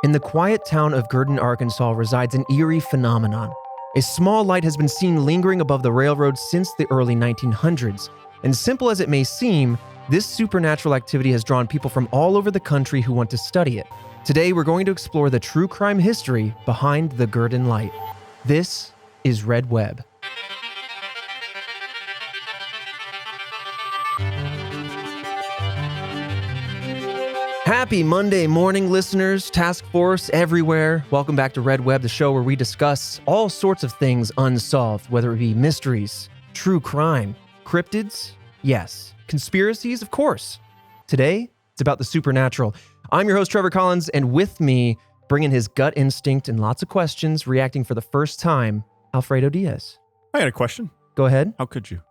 In the quiet town of Girden, Arkansas, resides an eerie phenomenon. A small light has been seen lingering above the railroad since the early 1900s. And simple as it may seem, this supernatural activity has drawn people from all over the country who want to study it. Today, we're going to explore the true crime history behind the Gurdon Light. This is Red Web. Happy Monday morning, listeners, task force everywhere. Welcome back to Red Web, the show where we discuss all sorts of things unsolved, whether it be mysteries, true crime, cryptids, yes, conspiracies, of course. Today, it's about the supernatural. I'm your host, Trevor Collins, and with me, bringing his gut instinct and lots of questions, reacting for the first time, Alfredo Diaz. I got a question. Go ahead. How could you?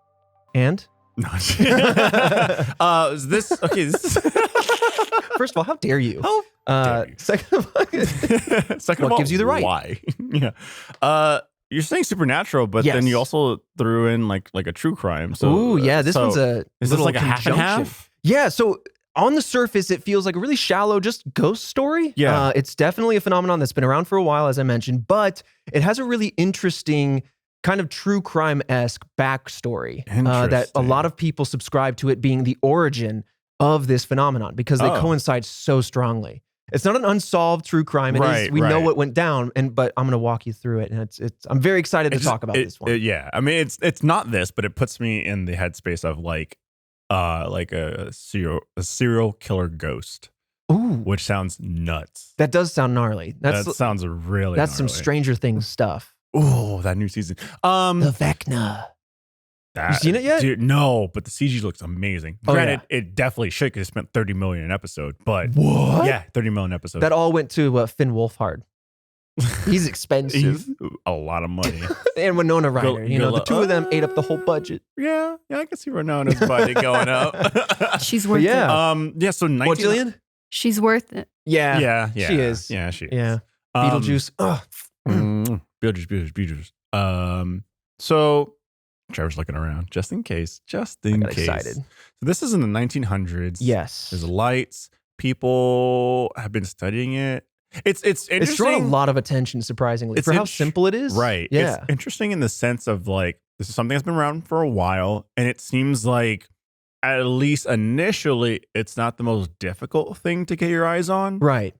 And? No. Is this okay? This is First of all, how dare you? How dare you? Second of all, what gives you the right? Why? Yeah. You're saying supernatural, but Yes. then you also threw in like a true crime. So, ooh, yeah, this one's a is this little like a half and conjunction. half? Yeah, so on the surface, it feels like a really shallow, just ghost story. Yeah. It's definitely a phenomenon that's been around for a while, as I mentioned, but it has a really interesting kind of true crime-esque backstory that a lot of people subscribe to it being the origin of this phenomenon because they coincide so strongly. It's not an unsolved true crime. It is, we know what went down, but I'm going to walk you through it, and I'm very excited to talk about this one. Yeah, I mean, it's not this, but it puts me in the headspace of like a serial killer ghost. Ooh, which sounds nuts. that does sound gnarly. That sounds really. That's some gnarly. Stranger Things stuff. Oh, that new season. The Vecna. You seen it yet? Dude, no, but the CG looks amazing. Oh, Granted, it definitely should because it spent $30 million an episode. But what? Yeah, $30 million episode. That all went to Finn Wolfhard. He's expensive. He's a lot of money. And Winona Ryder. The two of them ate up the whole budget. Yeah, I can see Winona's budget going up. She's worth it. Yeah. So 19. What, Jillian? She's worth it. Yeah. She is. Yeah, she is. Yeah. Beetlejuice. Beetlejuice. So Trevor's looking around just in case. Excited. So this is in the 1900s. Yes. There's lights. People have been studying it. It's interesting. It's drawn a lot of attention, surprisingly, for how simple it is. Right. Yeah. It's interesting in the sense of like, this is something that's been around for a while, and it seems like, at least initially, it's not the most difficult thing to get your eyes on. Right.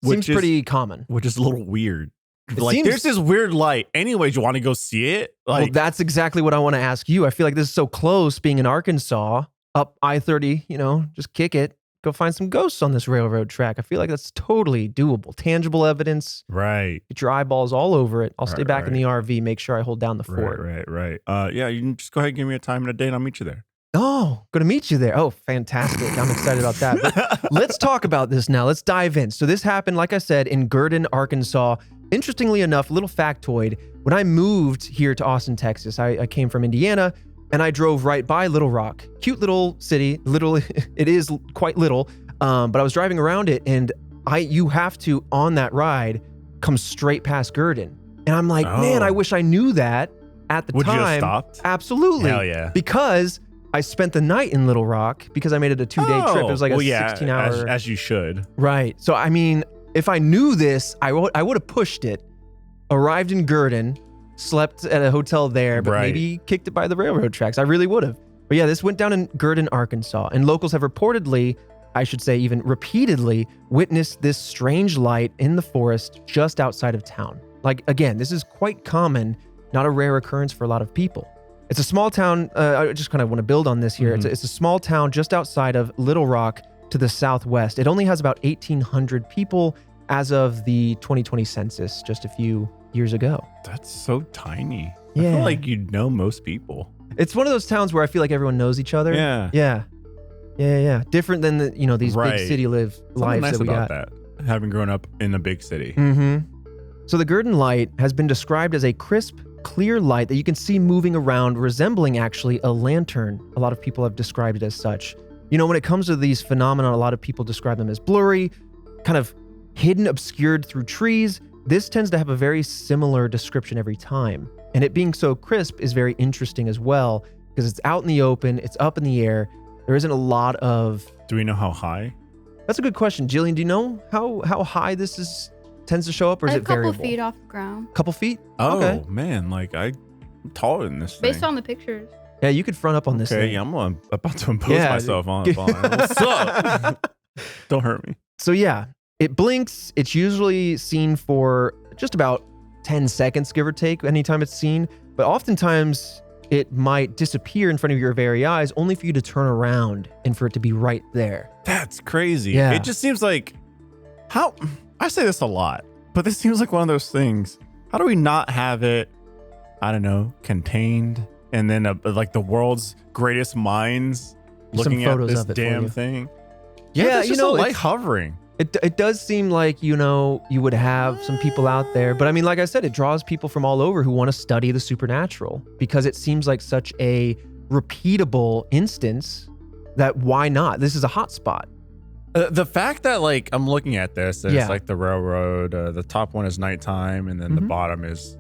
Seems pretty common. Which is a little weird. Seems, there's this weird light. Anyways, you want to go see it? Well, that's exactly what I want to ask you. I feel like this is so close, being in Arkansas, up I-30, just kick it. Go find some ghosts on this railroad track. I feel like that's totally doable. Tangible evidence. Right. Get your eyeballs all over it. I'll stay back in the RV, make sure I hold down the fort. Right. Yeah, you can just go ahead and give me a time and a date. I'll meet you there. Oh, going to meet you there. Oh, fantastic. I'm excited about that. But let's talk about this now. Let's dive in. So this happened, like I said, in Girden, Arkansas. Interestingly enough, little factoid, when I moved here to Austin, Texas, I came from Indiana, and I drove right by Little Rock. Cute little city. Literally, it is quite little, but I was driving around it, and you have to, on that ride, come straight past Girden. And I'm like, man, I wish I knew that at the time. Would you have stopped? Absolutely. Hell yeah. Because I spent the night in Little Rock because I made it a 2-day trip. It was like a 16-hour. As you should. Right. So, I mean, if I knew this, I would have pushed it, arrived in Girden, slept at a hotel there, but maybe kicked it by the railroad tracks. I really would have. But yeah, this went down in Girden, Arkansas, and locals have reportedly, I should say even repeatedly, witnessed this strange light in the forest just outside of town. Like, again, this is quite common, not a rare occurrence for a lot of people. It's a small town. I just kind of want to build on this here. Mm-hmm. It's a small town just outside of Little Rock to the southwest. It only has about 1,800 people as of the 2020 census just a few years ago. That's so tiny. Yeah. I feel like you'd know most people. It's one of those towns where I feel like everyone knows each other. Yeah. Yeah. Different than these big city lives nice that we about got. that, having grown up in a big city. Mm-hmm. So the Gurdon Light has been described as a crisp, clear light that you can see moving around, resembling actually a lantern. A lot of people have described it as such. When it comes to these phenomena, a lot of people describe them as blurry, kind of hidden, obscured through trees. This tends to have a very similar description every time. And it being so crisp is very interesting as well, because it's out in the open, it's up in the air. There isn't a lot of... Do we know how high? That's a good question. Jillian, do you know how high this tends to show up, or is A it couple variable? feet off the ground. Couple feet? Oh, Okay. man. Like, I'm taller than this thing. Based on the pictures. Yeah, you could front up on this Okay, thing. yeah, I'm about to impose myself on it. What's up? Don't hurt me. So yeah, it blinks. It's usually seen for just about 10 seconds, give or take, anytime it's seen. But oftentimes it might disappear in front of your very eyes, only for you to turn around and for it to be right there. That's crazy. Yeah. It just seems like, I say this a lot, but this seems like one of those things. How do we not have it, I don't know, contained? And then like the world's greatest minds looking at photos this of it for damn you. thing. Yeah, there's just a light it's- hovering. It does seem like, you would have some people out there. But I mean, like I said, it draws people from all over who want to study the supernatural because it seems like such a repeatable instance that why not? This is a hot spot. The fact that like I'm looking at this, and Yeah. it's like the railroad. The top one is nighttime, and then the bottom is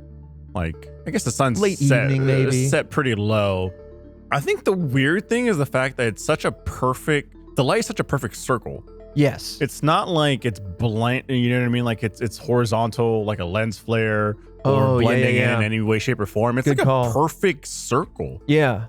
like I guess the sun's Late set, evening, maybe. set pretty low. I think the weird thing is the fact that it's the light is such a perfect circle. Yes. It's not like it's blank, you know what I mean? Like it's horizontal, like a lens flare, Oh, or yeah, blending yeah. in any way, shape, or form. It's Good like call. a perfect circle. Yeah.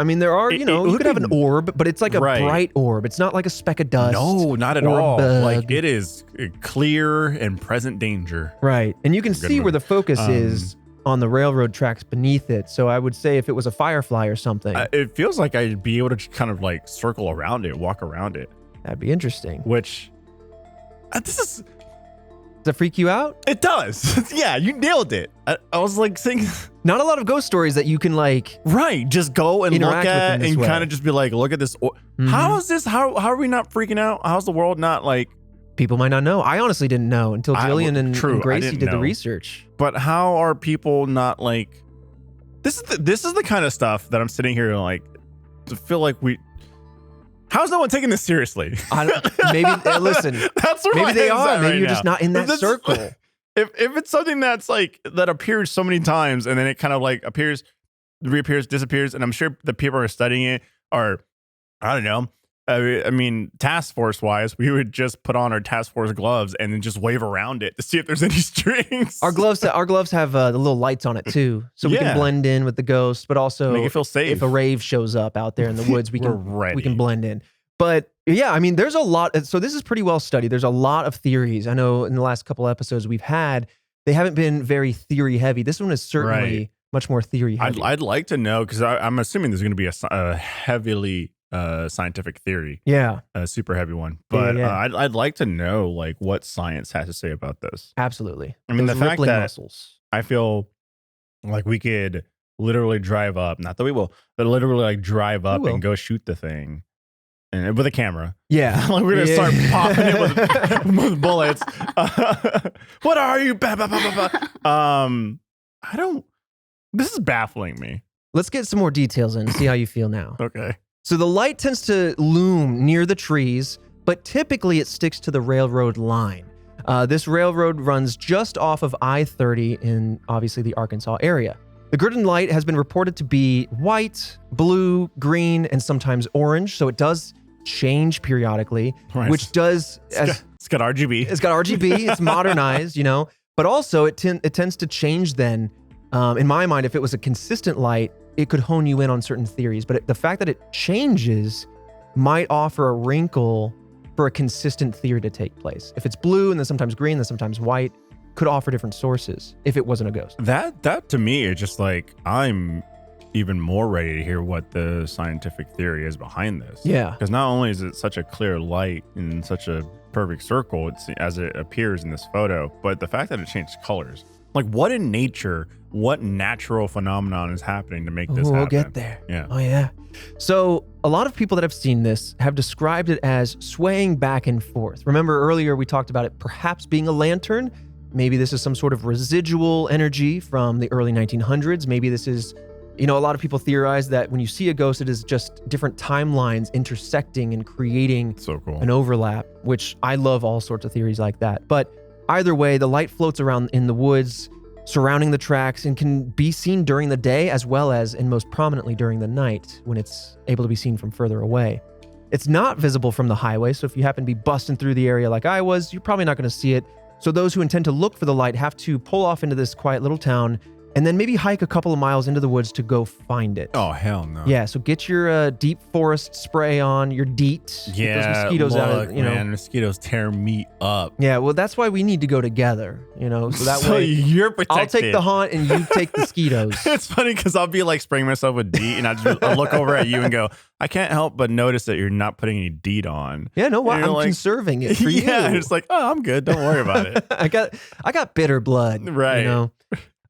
I mean, there are, It you would could have an be- orb, but it's like a Right. bright orb. It's not like a speck of dust. No, not at or a all. bug. Like it is clear and present danger. Right. And you can Good see one. where the focus is on the railroad tracks beneath it. So I would say if it was a firefly or something, It feels like I'd be able to just kind of like circle around it, walk around it, that'd be interesting. which Does that freak you out? it does. Yeah, you nailed it. I was like saying, Not a lot of ghost stories that you can like, right, just go and Interact look with at in this and way. kind of just be like, look at this. How is this? How are we not freaking out? How's the world not like, people might not know. I honestly didn't know until Jillian and True, I Gracie didn't did the know. research. but how are people not like, this is the kind of stuff that I'm sitting here like, to feel like how's no one taking this seriously? Maybe, listen, That's where my maybe they head's are. at Maybe right you're now. just not in that That's- circle. If it's something that's like that appears so many times and then it kind of like appears, reappears, disappears, and I'm sure the people who are studying it are, I don't know. I mean, task force wise, we would just put on our task force gloves and then just wave around it to see if there's any strings. Our gloves have the little lights on it too, so we Yeah. can blend in with the ghost. But also, Make it feel safe. if a rave shows up out there in the woods, we We're can ready. blend in. But yeah, I mean, there's a lot. So this is pretty well studied. There's a lot of theories. I know in the last couple episodes we've had, they haven't been very theory heavy. This one is certainly Right. much more theory heavy. I'd like to know because I'm assuming there's going to be a heavily scientific theory, Yeah, a super heavy one. But yeah. I'd like to know like what science has to say about this. absolutely. I mean, Those the fact rippling that- muscles. I feel like we could literally drive up, not that we will, but literally like drive up will. and go shoot the thing and with a camera. Yeah, Like we're gonna Yeah. start popping it with bullets. What are you? Bah, bah, bah, bah, bah. I don't. This is baffling me. Let's get some more details in and see how you feel now. Okay. So the light tends to loom near the trees, but typically it sticks to the railroad line. This railroad runs just off of I-30 in obviously the Arkansas area. The Gurdon Light has been reported to be white, blue, green, and sometimes orange. So it does change periodically, Right. which does It's got RGB. it's got RGB, it's modernized, but also it tends to change then. In my mind, if it was a consistent light, it could hone you in on certain theories. But the fact that it changes might offer a wrinkle for a consistent theory to take place. If it's blue and then sometimes green, then sometimes white, could offer different sources if it wasn't a ghost. That to me is just like I'm even more ready to hear what the scientific theory is behind this. Yeah. Because not only is it such a clear light in such a perfect circle as it appears in this photo, but the fact that it changed colors. Like what in nature, what natural phenomenon is happening to make this happen? We'll get there. Yeah. Oh, yeah. So a lot of people that have seen this have described it as swaying back and forth. Remember earlier we talked about it perhaps being a lantern. Maybe this is some sort of residual energy from the early 1900s. Maybe this is, a lot of people theorize that when you see a ghost, it is just different timelines intersecting and creating So cool. an overlap, which I love all sorts of theories like that. But either way, the light floats around in the woods, surrounding the tracks, and can be seen during the day as well as, and most prominently, during the night when it's able to be seen from further away. It's not visible from the highway, so if you happen to be busting through the area like I was, you're probably not going to see it. So those who intend to look for the light have to pull off into this quiet little town and then maybe hike a couple of miles into the woods to go find it. Oh, hell no. Yeah, so get your deep forest spray on, your DEET. Yeah, get those mosquitoes out of, man, mosquitoes tear me up. Yeah, well, that's why we need to go together, so that So way you're protected. I'll take the haunt and you take the mosquitoes. It's funny because I'll be like spraying myself with DEET and I'll look over at you and go, I can't help but notice that you're not putting any DEET on. Yeah, no, what? I'm like, conserving it for you. Yeah, it's like, oh, I'm good. Don't worry about it. I got bitter blood. Right.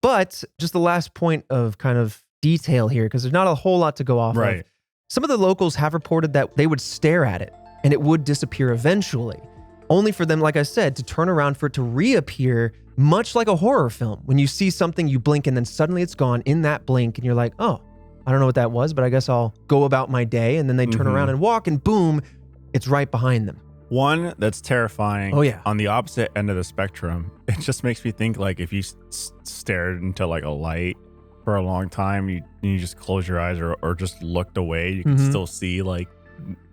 But just the last point of kind of detail here, because there's not a whole lot to go off of. Some of the locals have reported that they would stare at it and it would disappear eventually, only for them, like I said, to turn around for it to reappear, much like a horror film. When you see something, you blink and then suddenly it's gone in that blink and you're like, oh, I don't know what that was, but I guess I'll go about my day. And then they turn around and walk and boom, it's right behind them. One that's terrifying. Oh, yeah. On the opposite end of the spectrum, it just makes me think like if you stared into like a light for a long time, you just close your eyes or just looked away, you can still see like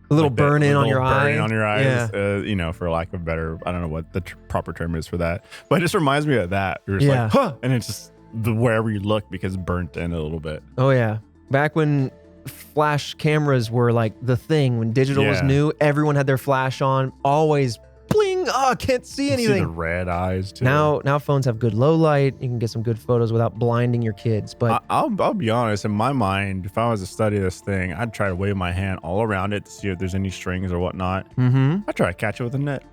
a little burn in on your eye. On your eyes, yeah. For lack of a better, I don't know what the proper term is for that, but it just reminds me of that. You're just Yeah. like, huh, and it's just wherever you look because it's burnt in a little bit. Oh yeah, back when flash cameras were like the thing, when digital was new, everyone had their flash on, always bling. Oh, I can't see anything. See the red eyes too. Now phones have good low light. You can get some good photos without blinding your kids. But I'll be honest, in my mind, if I was to study this thing, I'd try to wave my hand all around it to see if there's any strings or whatnot. I'd try to catch it with a net.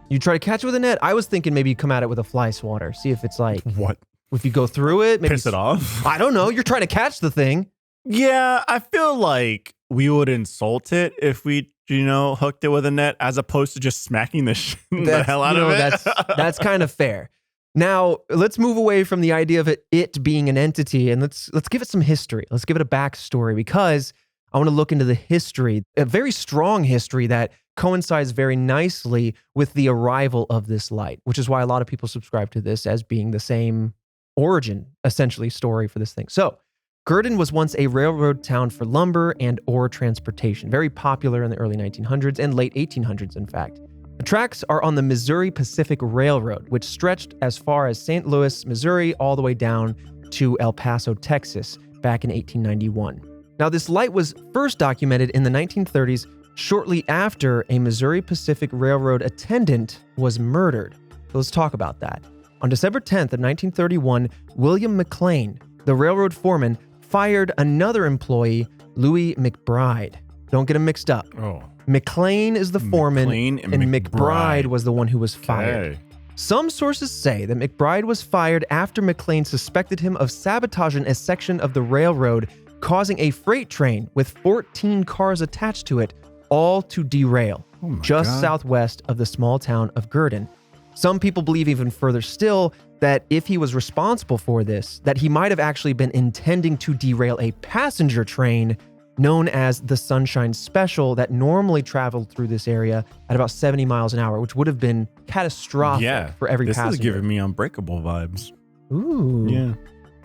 You try to catch it with a net? I was thinking maybe you come at it with a fly swatter. See if it's like, what? If you go through it, maybe piss it off. I don't know. You're trying to catch the thing. Yeah, I feel like we would insult it if we, hooked it with a net as opposed to just smacking the hell out of it. That's kind of fair. Now, let's move away from the idea of it being an entity and let's give it some history. Let's give it a backstory because I want to look into the history, a very strong history that coincides very nicely with the arrival of this light, which is why a lot of people subscribe to this as being the same origin, essentially, story for this thing. So, Girden was once a railroad town for lumber and ore transportation, very popular in the early 1900s and late 1800s, in fact. The tracks are on the Missouri Pacific Railroad, which stretched as far as St. Louis, Missouri, all the way down to El Paso, Texas, back in 1891. Now, this light was first documented in the 1930s, shortly after a Missouri Pacific Railroad attendant was murdered. So let's talk about that. On December 10th of 1931, William McLean, the railroad foreman, fired another employee, Louis McBride. Don't get them mixed up. Oh. McLean is the foreman, and McBride was the one who was fired. Okay. Some sources say that McBride was fired after McLean suspected him of sabotaging a section of the railroad, causing a freight train with 14 cars attached to it, all to derail, just southwest of the small town of Girden. Some people believe even further still that if he was responsible for this, that he might have actually been intending to derail a passenger train known as the Sunshine Special that normally traveled through this area at about 70 miles an hour, which would have been catastrophic for every passenger. This is giving me Unbreakable vibes. Ooh. Yeah.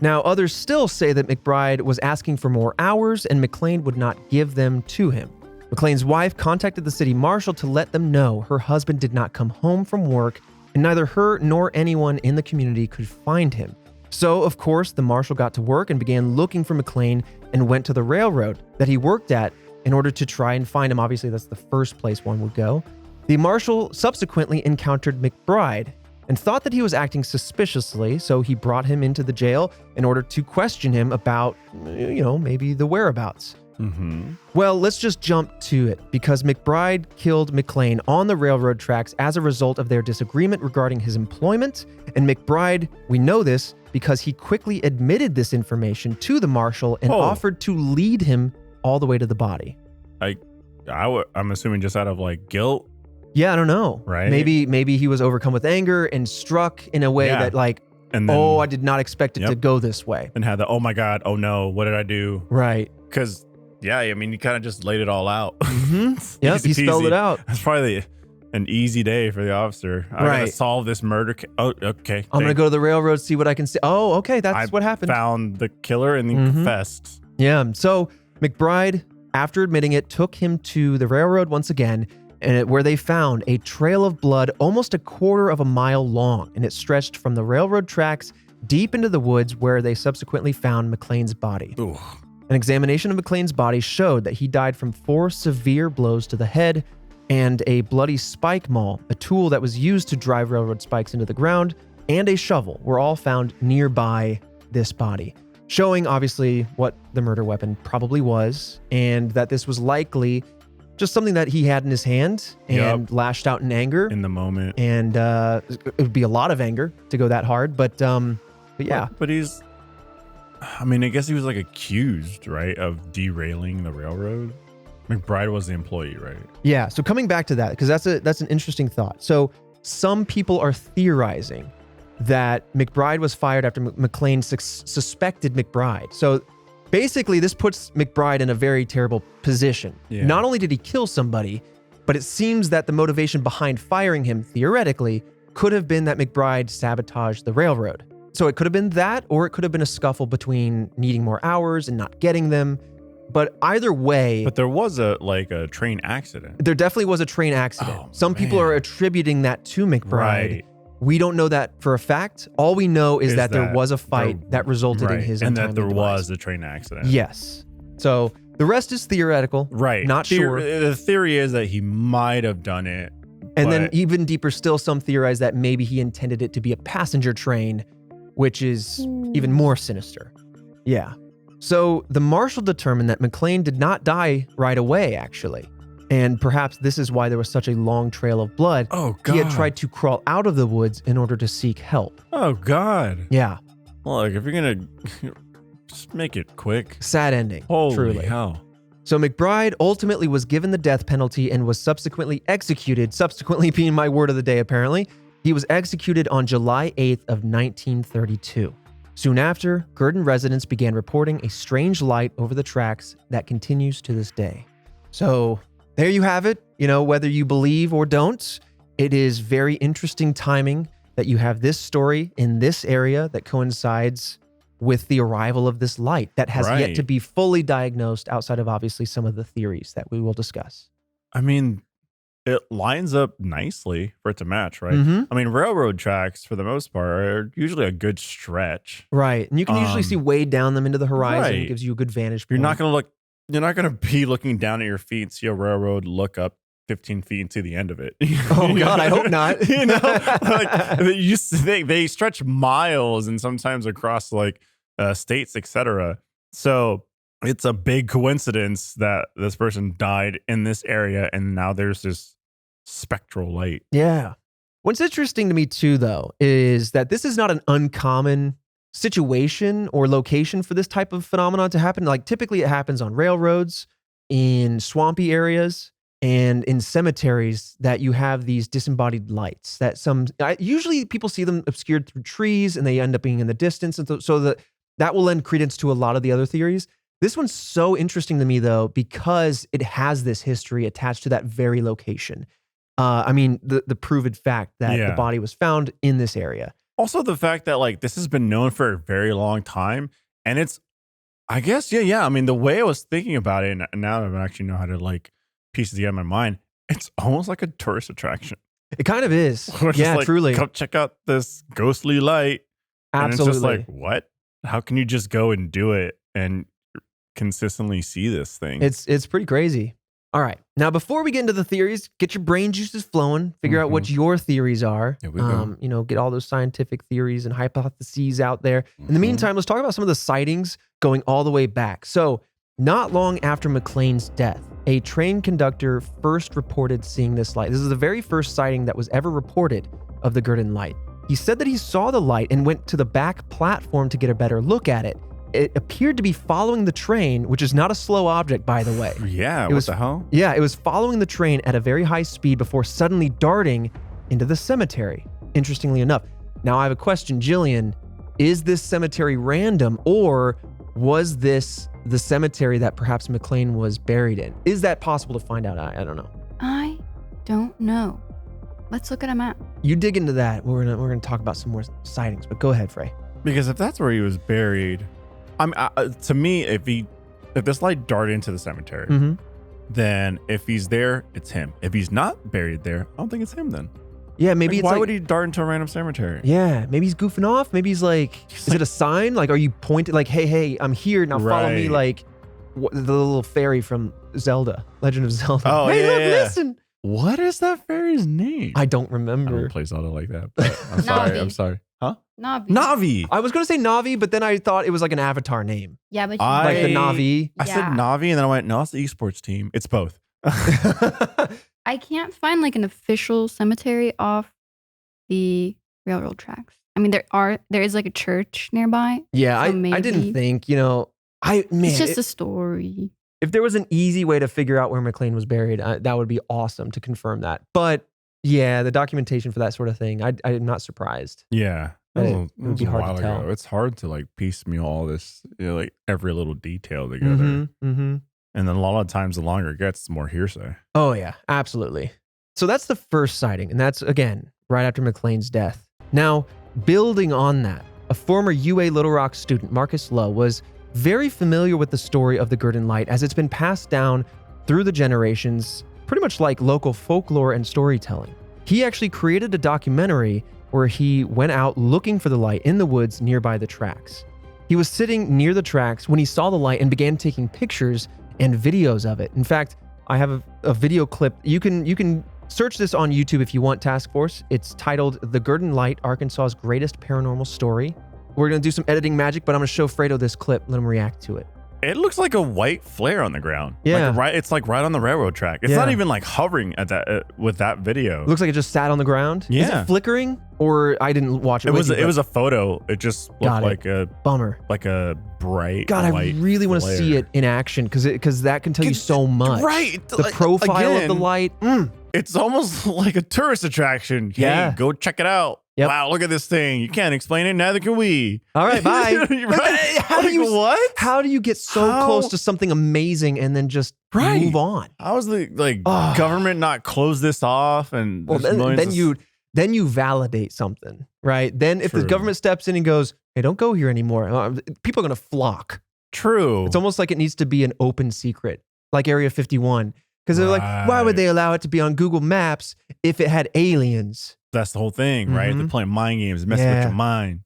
Now, others still say that McBride was asking for more hours and McLean would not give them to him. McLean's wife contacted the city marshal to let them know her husband did not come home from work and neither her nor anyone in the community could find him. So, of course, the marshal got to work and began looking for McLean and went to the railroad that he worked at in order to try and find him. Obviously, that's the first place one would go. The marshal subsequently encountered McBride and thought that he was acting suspiciously, so he brought him into the jail in order to question him about, maybe the whereabouts. Well, let's just jump to it because McBride killed McLean on the railroad tracks as a result of their disagreement regarding his employment. And McBride, we know this because he quickly admitted this information to the marshal and offered to lead him all the way to the body. I'm assuming just out of like guilt. Yeah, I don't know. Right? Maybe he was overcome with anger and struck in a way that like, and then, I did not expect it to go this way. And had the, oh my God, oh no, what did I do? Right. Because yeah, I mean, you kind of just laid it all out. Yep, he spelled it out. That's probably an easy day for the officer. I gotta solve this murder. Oh, okay. I'm going to go to the railroad, see what I can see. Oh, okay, that's what happened. Found the killer and then confessed. Yeah, so McBride, after admitting it, took him to the railroad once again, where they found a trail of blood almost a quarter of a mile long, and it stretched from the railroad tracks deep into the woods, where they subsequently found McLean's body. Ooh. An examination of McLean's body showed that he died from 4 severe blows to the head, and a bloody spike maul, a tool that was used to drive railroad spikes into the ground, and a shovel were all found nearby this body, showing obviously what the murder weapon probably was, and that this was likely just something that he had in his hand and lashed out in anger. In the moment. And it would be a lot of anger to go that hard, but yeah. But he's, I mean, I guess he was like accused, right, of derailing the railroad. McBride was the employee, right? Yeah. So coming back to that, because that's an interesting thought. So some people are theorizing that McBride was fired after McLean suspected McBride. So basically, this puts McBride in a very terrible position. Yeah. Not only did he kill somebody, but it seems that the motivation behind firing him, theoretically, could have been that McBride sabotaged the railroad. So it could have been that, or it could have been a scuffle between needing more hours and not getting them. But either way... But there was a train accident. There definitely was a train accident. Oh, Some people are attributing that to McBride. Right. We don't know that for a fact. All we know is that there was a fight that resulted in his and that there demise. was a train accident. Yes. So the rest is theoretical. Right. Not sure. The theory is that he might have done it. And then even deeper still, some theorize that maybe he intended it to be a passenger train, which is even more sinister. Yeah. So the marshal determined that McLean did not die right away, actually. And perhaps this is why there was such a long trail of blood. Oh, God. He had tried to crawl out of the woods in order to seek help. Oh, God. Yeah. Look, if you're going to just make it quick. Sad ending. Holy truly. hell. So McBride ultimately was given the death penalty and was subsequently executed, subsequently being my word of the day, apparently. He was executed on July 8th of 1932. Soon after, Girden residents began reporting a strange light over the tracks that continues to this day. So there you have it. You know, whether you believe or don't, it is very interesting timing that you have this story in this area that coincides with the arrival of this light that has yet to be fully diagnosed outside of obviously some of the theories that we will discuss. I mean, it lines up nicely for it to match, right? Mm-hmm. I mean, railroad tracks, for the most part, are usually a good stretch. Right. And you can usually see way down them into the horizon. It gives you a good vantage point. You're not going to be looking down at your feet and see a railroad, look up 15 feet and see the end of it. Oh, God, I hope not. You know, they stretch miles and sometimes across states, etc. So it's a big coincidence that this person died in this area and now there's this spectral light. Yeah. What's interesting to me too, though, is that this is not an uncommon situation or location for this type of phenomenon to happen. Like typically it happens on railroads, in swampy areas, and in cemeteries that you have these disembodied lights that usually people see them obscured through trees and they end up being in the distance. And so that will lend credence to a lot of the other theories. This one's so interesting to me though, because it has this history attached to that very location. I mean, the proven fact that the body was found in this area. Also the fact that this has been known for a very long time and it's, I guess, yeah. I mean, the way I was thinking about it and now I actually know how to piece it together in my mind, it's almost like a tourist attraction. It kind of is. Yeah, truly. Come check out this ghostly light. Absolutely. And it's just what? How can you just go and do it and consistently see this thing? It's pretty crazy. All right. Now, before we get into the theories, get your brain juices flowing, figure out what your theories are. Here we go. Get all those scientific theories and hypotheses out there. In the meantime, let's talk about some of the sightings going all the way back. So, not long after McLean's death, a train conductor first reported seeing this light. This is the very first sighting that was ever reported of the Gurdon Light. He said that he saw the light and went to the back platform to get a better look at it. It appeared to be following the train, which is not a slow object, by the way. Yeah, what the hell? Yeah, it was following the train at a very high speed before suddenly darting into the cemetery, interestingly enough. Now, I have a question, Jillian. Is this cemetery random, or was this the cemetery that perhaps McLean was buried in? Is that possible to find out? I don't know. I don't know. Let's look at a map. You dig into that. We're gonna talk about some more sightings, but go ahead, Frey. Because if that's where he was buried, to me, if if this light darted into the cemetery, Mm-hmm. then if he's there, it's him. If he's not buried there, I don't think it's him then. Yeah, maybe Like, it's why like, would he dart into a random cemetery? yeah, maybe he's goofing off. Maybe he's like, is it a sign? Like, are you pointing like, hey, I'm here now? Follow me, Right. like the little fairy from Zelda, Legend of Zelda. Oh, hey, yeah, look, yeah. listen. What is that fairy's name? I don't I remember. don't play Zelda like that. But I'm sorry. Navi. I'm sorry. Huh? Navi. Navi. I was gonna say Navi, but then I thought it was like an avatar name, Yeah, but I- like the Navi. I said Yeah. Navi, and then I went, no, it's the esports team. It's both. I can't find like an official cemetery off the railroad tracks. I mean, there is like a church nearby. Yeah, So I didn't maybe- think, man, It's just a story. if there was an easy way to figure out where McLean was buried, that would be awesome to confirm that. But yeah, the documentation for that sort of thing, I'm not surprised. Yeah. But That it was- would that was be a hard to while tell. ago. It's hard to like piecemeal all this, like every little detail together. Mm-hmm. And then a lot of times, the longer it gets, the more hearsay. Oh yeah, absolutely. So that's the first sighting, and that's again right after McLean's death. Now, building on that, a former UA Little Rock student, Marcus Lowe, was very familiar with the story of the Gurdon Light as it's been passed down through the generations, pretty much like local folklore and storytelling. He actually created a documentary where he went out looking for the light in the woods nearby the tracks. He was sitting near the tracks when he saw the light and began taking pictures and videos of it. In fact, I have a video clip. You can search this on YouTube if you want, Task Force. It's titled The Gurdon Light, Arkansas's Greatest Paranormal Story. We're going to do some editing magic, but I'm going to show Fredo this clip. Let him react to it. It looks like a white flare on the ground. Yeah. It's like right on the railroad track. It's Yeah. not even like hovering at that with that video. Looks like it just sat on the ground. Is Yeah. it flickering? Or I didn't watch it. It with was you, it was a photo. It just Got looked it. like bummer. a bright God, I white really want to see flare. it in action because that can tell you so much. Right. The profile of the light. It's almost like a tourist attraction. Yeah. Hey, go check it out. Yep. Wow, look at this thing. You can't explain it, neither can we. All right, bye. Right? How do you what? How do you get so How? close to something amazing and then just Right. move on? How is the Ah. government not close this off? And Well, there's millions then you validate something, right? Then if the True. government steps in and goes, "Hey, don't go here anymore," people are going to flock. true. It's almost like it needs to be an open secret, like Area 51, because they're like, "Why would Right. they allow it to be on Google Maps if it had aliens?" That's the whole thing, right? Mhm. They're playing mind games, messing with Yeah. your mind.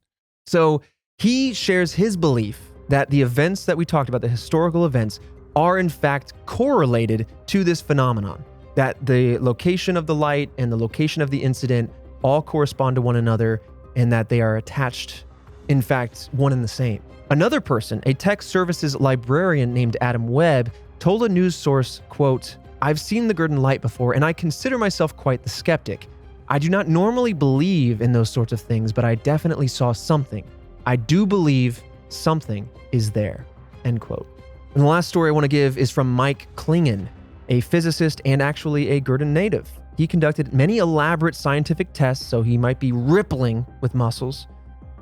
So he shares his belief that the events that we talked about, the historical events, are in fact correlated to this phenomenon, that the location of the light and the location of the incident all correspond to one another and that they are attached, in fact, one and the same. Another person, a tech services librarian named Adam Webb, told a news source, quote, "I've seen the Gurdon Light before and I consider myself quite the skeptic. I do not normally believe in those sorts of things, but I definitely saw something. I do believe something is there," end quote. And the last story I want to give is from Mike Klingen, a physicist and actually a Girden native. He conducted many elaborate scientific tests, so he might be rippling with muscles,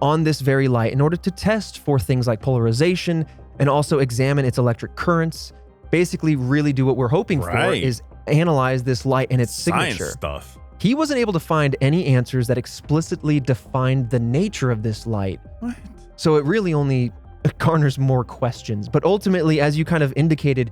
on this very light in order to test for things like polarization and also examine its electric currents. Basically, really do what we're hoping for Right. is analyze this light and its Science signature. stuff. He wasn't able to find any answers that explicitly defined the nature of this light. What? So it really only garners more questions. But ultimately, as you kind of indicated,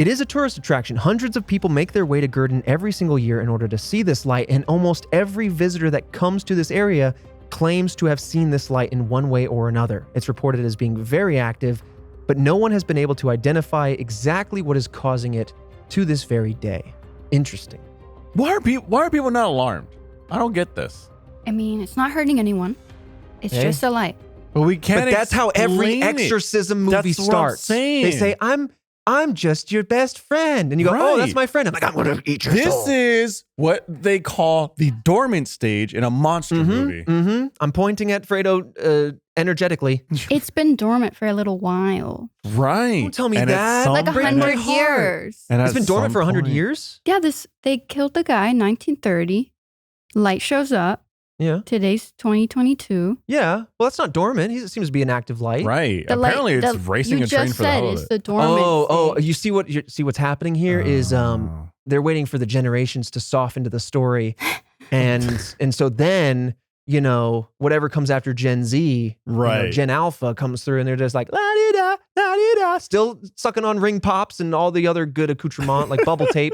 it is a tourist attraction. Hundreds of people make their way to Girden every single year in order to see this light, and almost every visitor that comes to this area claims to have seen this light in one way or another. It's reported as being very active, but no one has been able to identify exactly what is causing it to this very day. Interesting. Why are people not alarmed? I don't get this. I mean, it's not hurting anyone. It's Hey. just a light. But we can't. But that's how every explain it. exorcism movie That's what I'm starts. saying. They say, I'm just your best friend. And you go, oh, that's Right. my friend. I'm like, I'm going to eat your This soul. is what they call the dormant stage in a monster movie. I'm pointing at Fredo energetically. It's been dormant for a little while. Right. Don't tell me And at that. some- Like break and my 100 at- heart. years. and It's at been dormant some for 100 point- years? Yeah, they killed the guy in 1930. Light shows up. Yeah. Today's 2022. Yeah. Well, that's not dormant. He seems to be an active light. Right. The light- Apparently, it's the- racing you a train just for the said hell of it's it. the dormant. Oh, stage. you see what's happening here is they're waiting for the generations to soften to the story. And so then you know, whatever comes after Gen Z, you know, Right. Gen Alpha comes through and they're just like, la-di-da, la-di-da, still sucking on ring pops and all the other good accoutrement like bubble tape.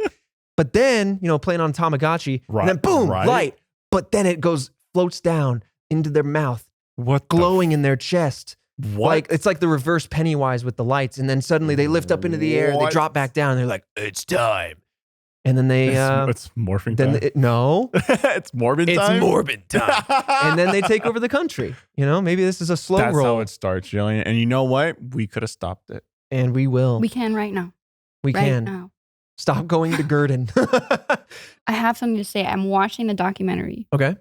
But then, you know, playing on Tamagotchi, and then boom, Right. light. But then it floats down into their mouth, What the glowing in their chest. What? Like it's like the reverse Pennywise with the lights, and then suddenly they lift up into the air, they What? drop back down, and they're like, "It's time." And then they, it's morphing time. no, It's morbid it's time. morbid time, and then they take over the country. You know, maybe this is a slow That's roll, how it starts, Jillian. And you know what? We could have stopped it. and we will. We can right now. We Right can now. stop going to Girden. I have something to say. I'm watching a documentary. Okay,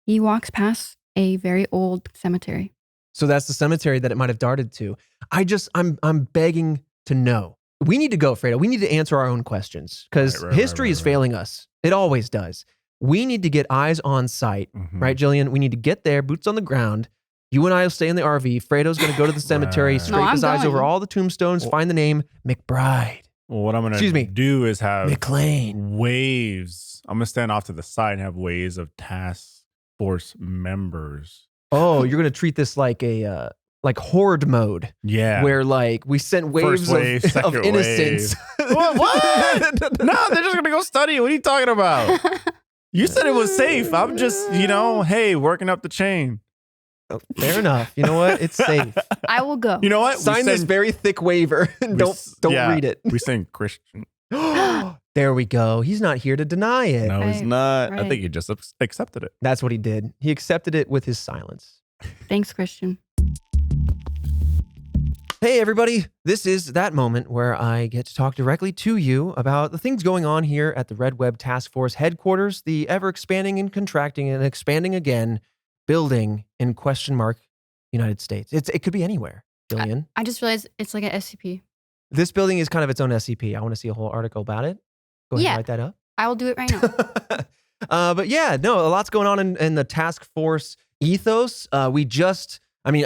He walks past a very old cemetery. so that's the cemetery that it might have darted to. I'm begging to know. We need to go, Fredo. We need to answer our own questions because Right, history is right. failing us. It always does. We need to get eyes on site, Mhm. right, Jillian? We need to get there, boots on the ground. You and I will stay in the RV. Fredo's going to go to the cemetery, Right. scrape No, I'm his eyes going. over all the tombstones, Well- find the name McBride, Well, what I'm gonna Excuse me. do is have McLean. waves. I'm gonna stand off to the side and have waves of task force members. Oh, you're going to treat this like a like horde mode, Yeah. where like we sent waves First wave, of second innocence. What? No, they're just gonna go study. What are you talking about? You said it was safe. I'm just, hey, working up the chain. Oh, fair enough. You know what? It's safe. I will go. You know what? Sign this very thick waiver and don't yeah. read it. We saying Christian. There we go. He's not here to deny it. No, he's Right, not. I right. think he just accepted it. That's what he did. He accepted it with his silence. Thanks, Christian. Hey, everybody. This is that moment where I get to talk directly to you about the things going on here at the Red Web Task Force headquarters, the ever expanding and contracting and expanding again building in ? United States. It could be anywhere, Jillian. I just realized it's like an SCP. This building is kind of its own SCP. I want to see a whole article about it. Go ahead Yeah. and write that up. I will do it right now. But yeah, no, a lot's going on in the task force ethos. I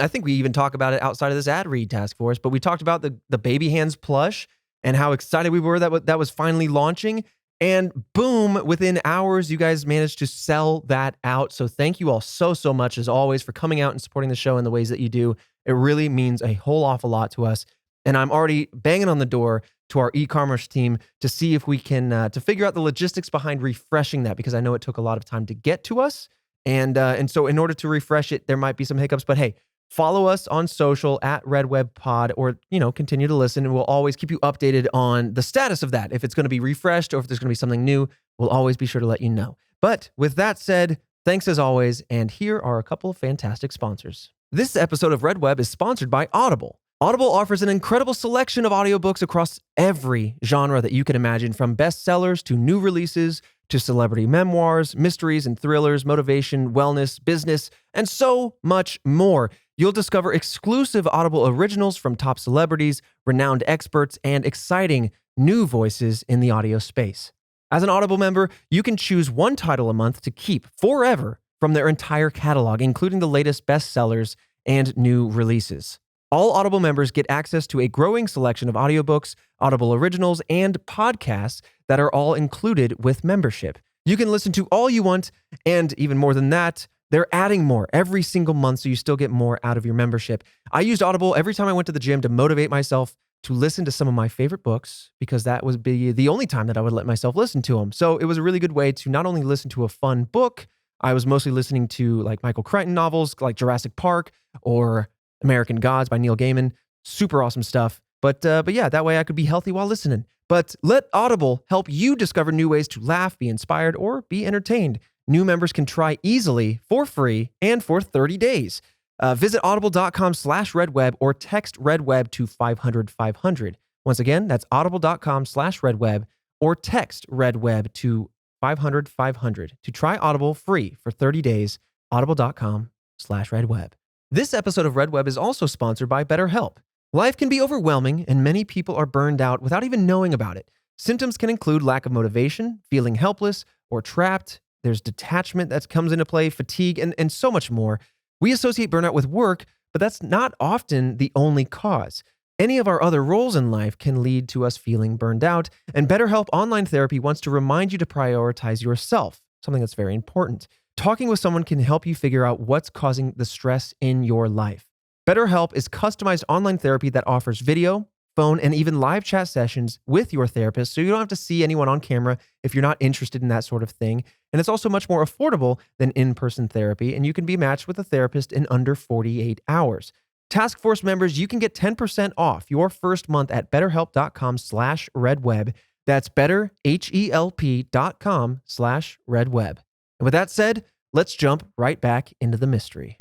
think we even talk about it outside of this ad read task force, but we talked about the baby hands plush and how excited we were that was finally launching. And boom, within hours, you guys managed to sell that out. So thank you all so much, as always, for coming out and supporting the show in the ways that you do. It really means a whole awful lot to us. And I'm already banging on the door to our e-commerce team to see if we can to figure out the logistics behind refreshing that, because I know it took a lot of time to get to us. And so in order to refresh it, there might be some hiccups, but hey, follow us on social at RedWebPod, or, continue to listen, and we'll always keep you updated on the status of that. If it's going to be refreshed or if there's going to be something new, we'll always be sure to let you know. But with that said, thanks as always. And here are a couple of fantastic sponsors. This episode of Red Web is sponsored by Audible. Audible offers an incredible selection of audiobooks across every genre that you can imagine, from bestsellers to new releases to celebrity memoirs, mysteries and thrillers, motivation, wellness, business, and so much more. You'll discover exclusive Audible originals from top celebrities, renowned experts, and exciting new voices in the audio space. As an Audible member, you can choose one title a month to keep forever from their entire catalog, including the latest bestsellers and new releases. All Audible members get access to a growing selection of audiobooks, Audible originals, and podcasts that are all included with membership. You can listen to all you want, and even more than that, they're adding more every single month, so you still get more out of your membership. I used Audible every time I went to the gym to motivate myself to listen to some of my favorite books, because that would be the only time that I would let myself listen to them. So it was a really good way to not only listen to a fun book. I was mostly listening to like Michael Crichton novels like Jurassic Park or American Gods by Neil Gaiman. Super awesome stuff. But yeah, that way I could be healthy while listening. But let Audible help you discover new ways to laugh, be inspired, or be entertained. New members can try easily for free and for 30 days. Visit audible.com/redweb or text redweb to 500-500. Once again, that's audible.com/redweb or text redweb to 500-500 to try Audible free for 30 days. Audible.com/redweb. This episode of Red Web is also sponsored by BetterHelp. Life can be overwhelming, and many people are burned out without even knowing about it. Symptoms can include lack of motivation, feeling helpless or trapped. There's detachment that comes into play, fatigue, and so much more. We associate burnout with work, but that's not often the only cause. Any of our other roles in life can lead to us feeling burned out, and BetterHelp Online Therapy wants to remind you to prioritize yourself, something that's very important. talking with someone can help you figure out what's causing the stress in your life. BetterHelp is customized online therapy that offers video, phone, and even live chat sessions with your therapist, so you don't have to see anyone on camera if you're not interested in that sort of thing. And it's also much more affordable than in-person therapy, and you can be matched with a therapist in under 48 hours. Task Force members, you can get 10% off your first month at betterhelp.com/redweb. That's betterhelp.com/redweb. And with that said, let's jump right back into the mystery.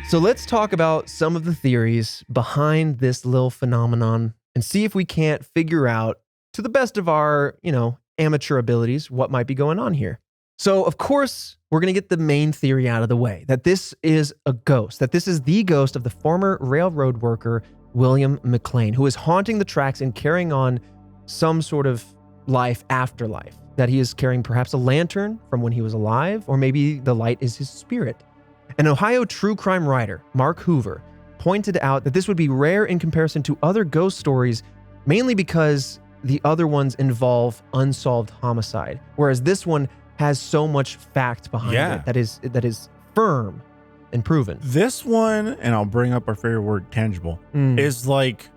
So let's talk about some of the theories behind this little phenomenon and see if we can't figure out, to the best of our, amateur abilities, what might be going on here. So, of course, we're going to get the main theory out of the way, that this is a ghost, that this is the ghost of the former railroad worker, William McLean, who is haunting the tracks and carrying on some sort of life after life, that he is carrying perhaps a lantern from when he was alive, or maybe the light is his spirit. An Ohio true crime writer, Mark Hoover, pointed out that this would be rare in comparison to other ghost stories, mainly because the other ones involve unsolved homicide, whereas this one has so much fact behind it that is firm and proven. This one, and I'll bring up our favorite word, tangible, is like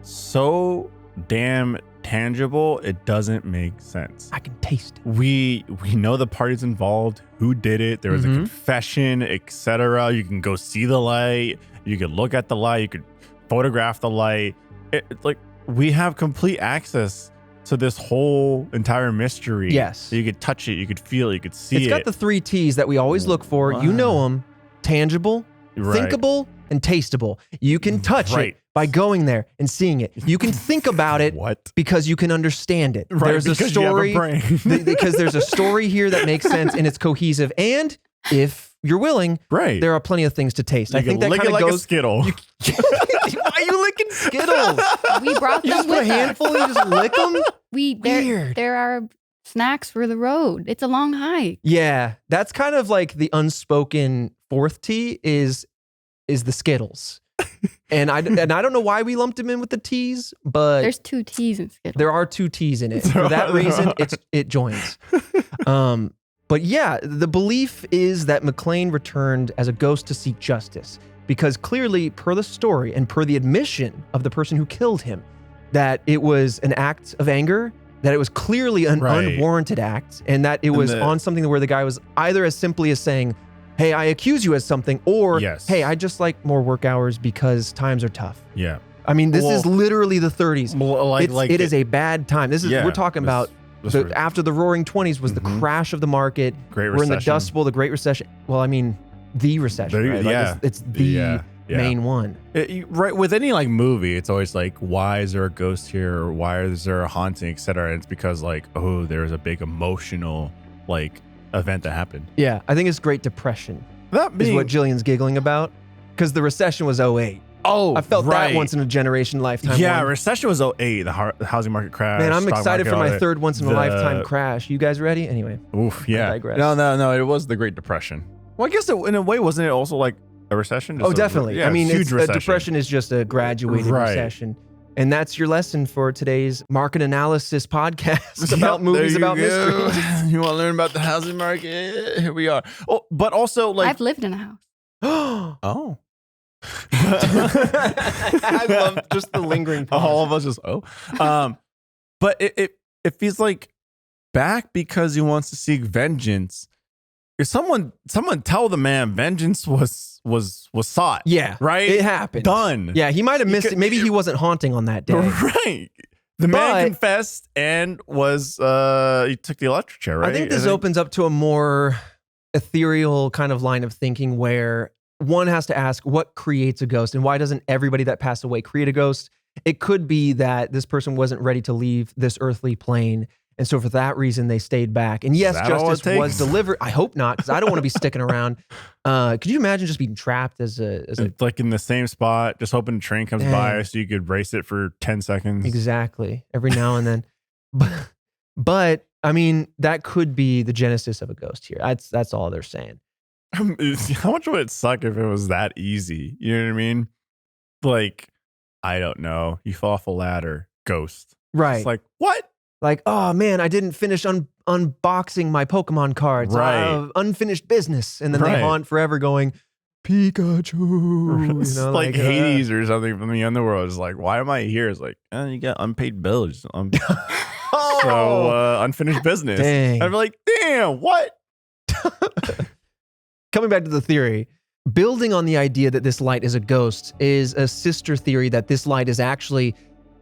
so damn tangible, it doesn't make sense. I can taste it. We know the parties involved, who did it. There was a confession, etc. You can go see the light. You could look at the light. You could photograph the light. We have complete access to this whole entire mystery. Yes. You could touch it. You could feel it. You could see it. It's got the 3 T's that we always look for. Wow. You know them: tangible, Right. thinkable, and tasteable. You can touch it by going there and seeing it. You can think about it because you can understand it. Right, There's a story because there's a story here that makes sense and it's cohesive. And if you're willing, there are plenty of things to taste. I think that kind of like goes. a Skittle. Why are you licking Skittles? We brought You them just put a with us. handful and you just lick them? Weird. There are snacks for the road. It's a long hike. Yeah, that's kind of like the unspoken 4th T is the Skittles. And I don't know why we lumped him in with the T's, but There's 2 T's in Skittles. there are 2 T's in it. For that reason, it joins. But yeah, the belief is that McLean returned as a ghost to seek justice, because clearly, per the story and per the admission of the person who killed him, that it was an act of anger, that it was clearly an unwarranted act, and that it was on something where the guy was either as simply as saying, hey, I accuse you as something, or hey, I just like more work hours because times are tough. Yeah. I mean, this is literally the 30s. It is a bad time. This is we're talking about after the Roaring 20s was the crash of the market. We're in the Dust Bowl, the Great Recession. Well, I mean, the recession, right? It's the main one. Right. With any movie, it's always like, why is there a ghost here? Or why is there a haunting, etc. And it's because there's a big emotional event that happened. Yeah. I think it's Great Depression. That is what Jillian's giggling about, because the recession was 08. Oh, I felt that once in a generation lifetime. Yeah, recession was 08. The housing market crash. Man, I'm excited for my 3rd once in a lifetime crash. You guys ready? Anyway. Oof, yeah. I digress. No. It was the Great Depression. Well, I guess in a way, wasn't it also like a recession? Definitely. Yeah, I mean, huge recession. A depression is just a graduated recession. And that's your lesson for today's market analysis podcast about movies about mysteries. You want to learn about the housing market? Here we are. Oh, but also I've lived in a house. Oh. I love just the lingering pause. All of us just but it feels like back because he wants to seek vengeance. If someone tell the man vengeance was sought. Yeah. Right? It happened. Done. Yeah, he might have missed it. Maybe he wasn't haunting on that day. Right. The man confessed and was he took the electric chair, right? I think this opens up to a more ethereal kind of line of thinking where one has to ask, what creates a ghost, and why doesn't everybody that passed away create a ghost? It could be that this person wasn't ready to leave this earthly plane, and so for that reason they stayed back. And yes, justice was delivered. I hope not, because I don't want to be sticking around. Could you imagine just being trapped as a like in the same spot, just hoping a train comes by so you could race it for 10 seconds? Exactly, every now and then. But I mean, that could be the genesis of a ghost here. That's all they're saying. How much would it suck if it was that easy? You know what I mean? Like, I don't know. You fall off a ladder, ghost. Right. It's like, what? Like, oh man, I didn't finish unboxing my Pokemon cards. Right. Unfinished business. And then Right. they haunt forever going, Pikachu. It's You know, like Hades or something from the underworld. It's like, why am I here? It's like, you got unpaid bills. So unfinished business. Dang. I'm like, damn, what? Coming back to the theory, building on the idea that this light is a ghost is a sister theory that this light is actually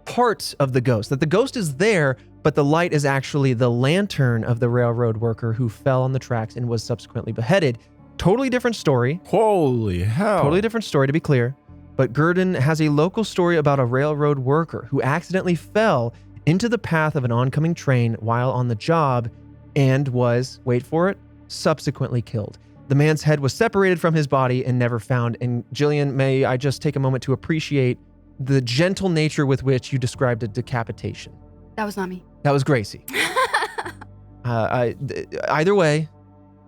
part of the ghost, that the ghost is there, but the light is actually the lantern of the railroad worker who fell on the tracks and was subsequently beheaded. Totally different story. Holy hell. Totally different story, to be clear. But Girden has a local story about a railroad worker who accidentally fell into the path of an oncoming train while on the job and was, wait for it, subsequently killed. The man's head was separated from his body and never found. And Jillian, may I just take a moment to appreciate the gentle nature with which you described a decapitation. That was not me. That was Gracie. Either way,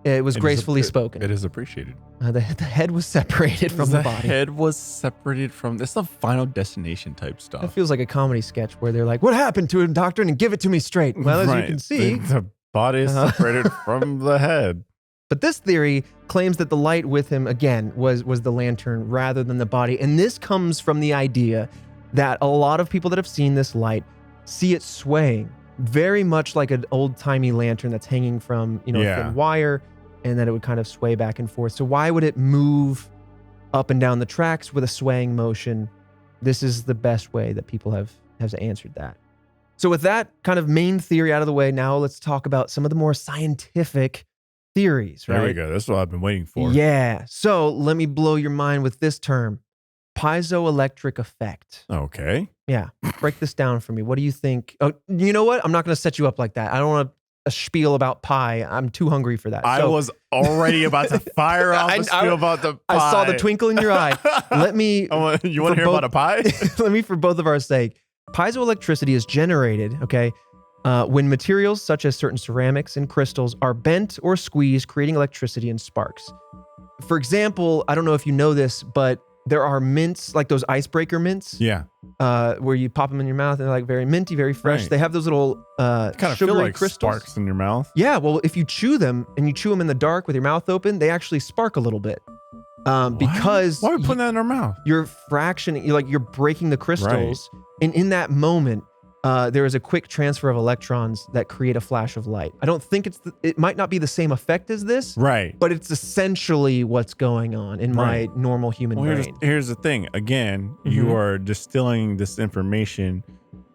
it was gracefully spoken. It is appreciated. The head was separated from the body. The head was separated from, this is the Final Destination type That stuff. feels like a comedy sketch where they're like, what happened to him, doctor? And give it to me straight. Well, as you can see. The body is separated from the head. But this theory claims that the light with him, again, was the lantern rather than the body. And this comes from the idea that a lot of people that have seen this light see it swaying, very much like an old-timey lantern that's hanging from, a thin wire, and that it would kind of sway back and forth. So why would it move up and down the tracks with a swaying motion? This is the best way that people have answered that. So with that kind of main theory out of the way, now let's talk about some of the more scientific theories, right? There we go. That's what I've been waiting for. Yeah. So let me blow your mind with this term, piezoelectric effect. Okay. Yeah. Break this down for me. What do you think? Oh, you know what? I'm not going to set you up like that. I don't want a spiel about pie. I'm too hungry for that. I was already about to fire off a spiel about the pie. I saw the twinkle in your eye. Let me. You want to hear about a pie? Let me, for both of our sake, piezoelectricity is generated, okay, when materials such as certain ceramics and crystals are bent or squeezed, creating electricity and sparks. For example, I don't know if you know this, but there are mints, like those icebreaker mints. Yeah. Where you pop them in your mouth and they're like very minty, very fresh. Right. They have those little kind of sugary feel like crystals. sparks in your mouth. Yeah, well, if you chew them and you chew them in the dark with your mouth open, they actually spark a little bit. Because why are we putting that in our mouth? You're you're breaking the crystals, and in that moment, there is a quick transfer of electrons that create a flash of light. I don't think it might not be the same effect as this, Right. but it's essentially what's going on in my normal human brain. Here's the thing. Again, you are distilling this information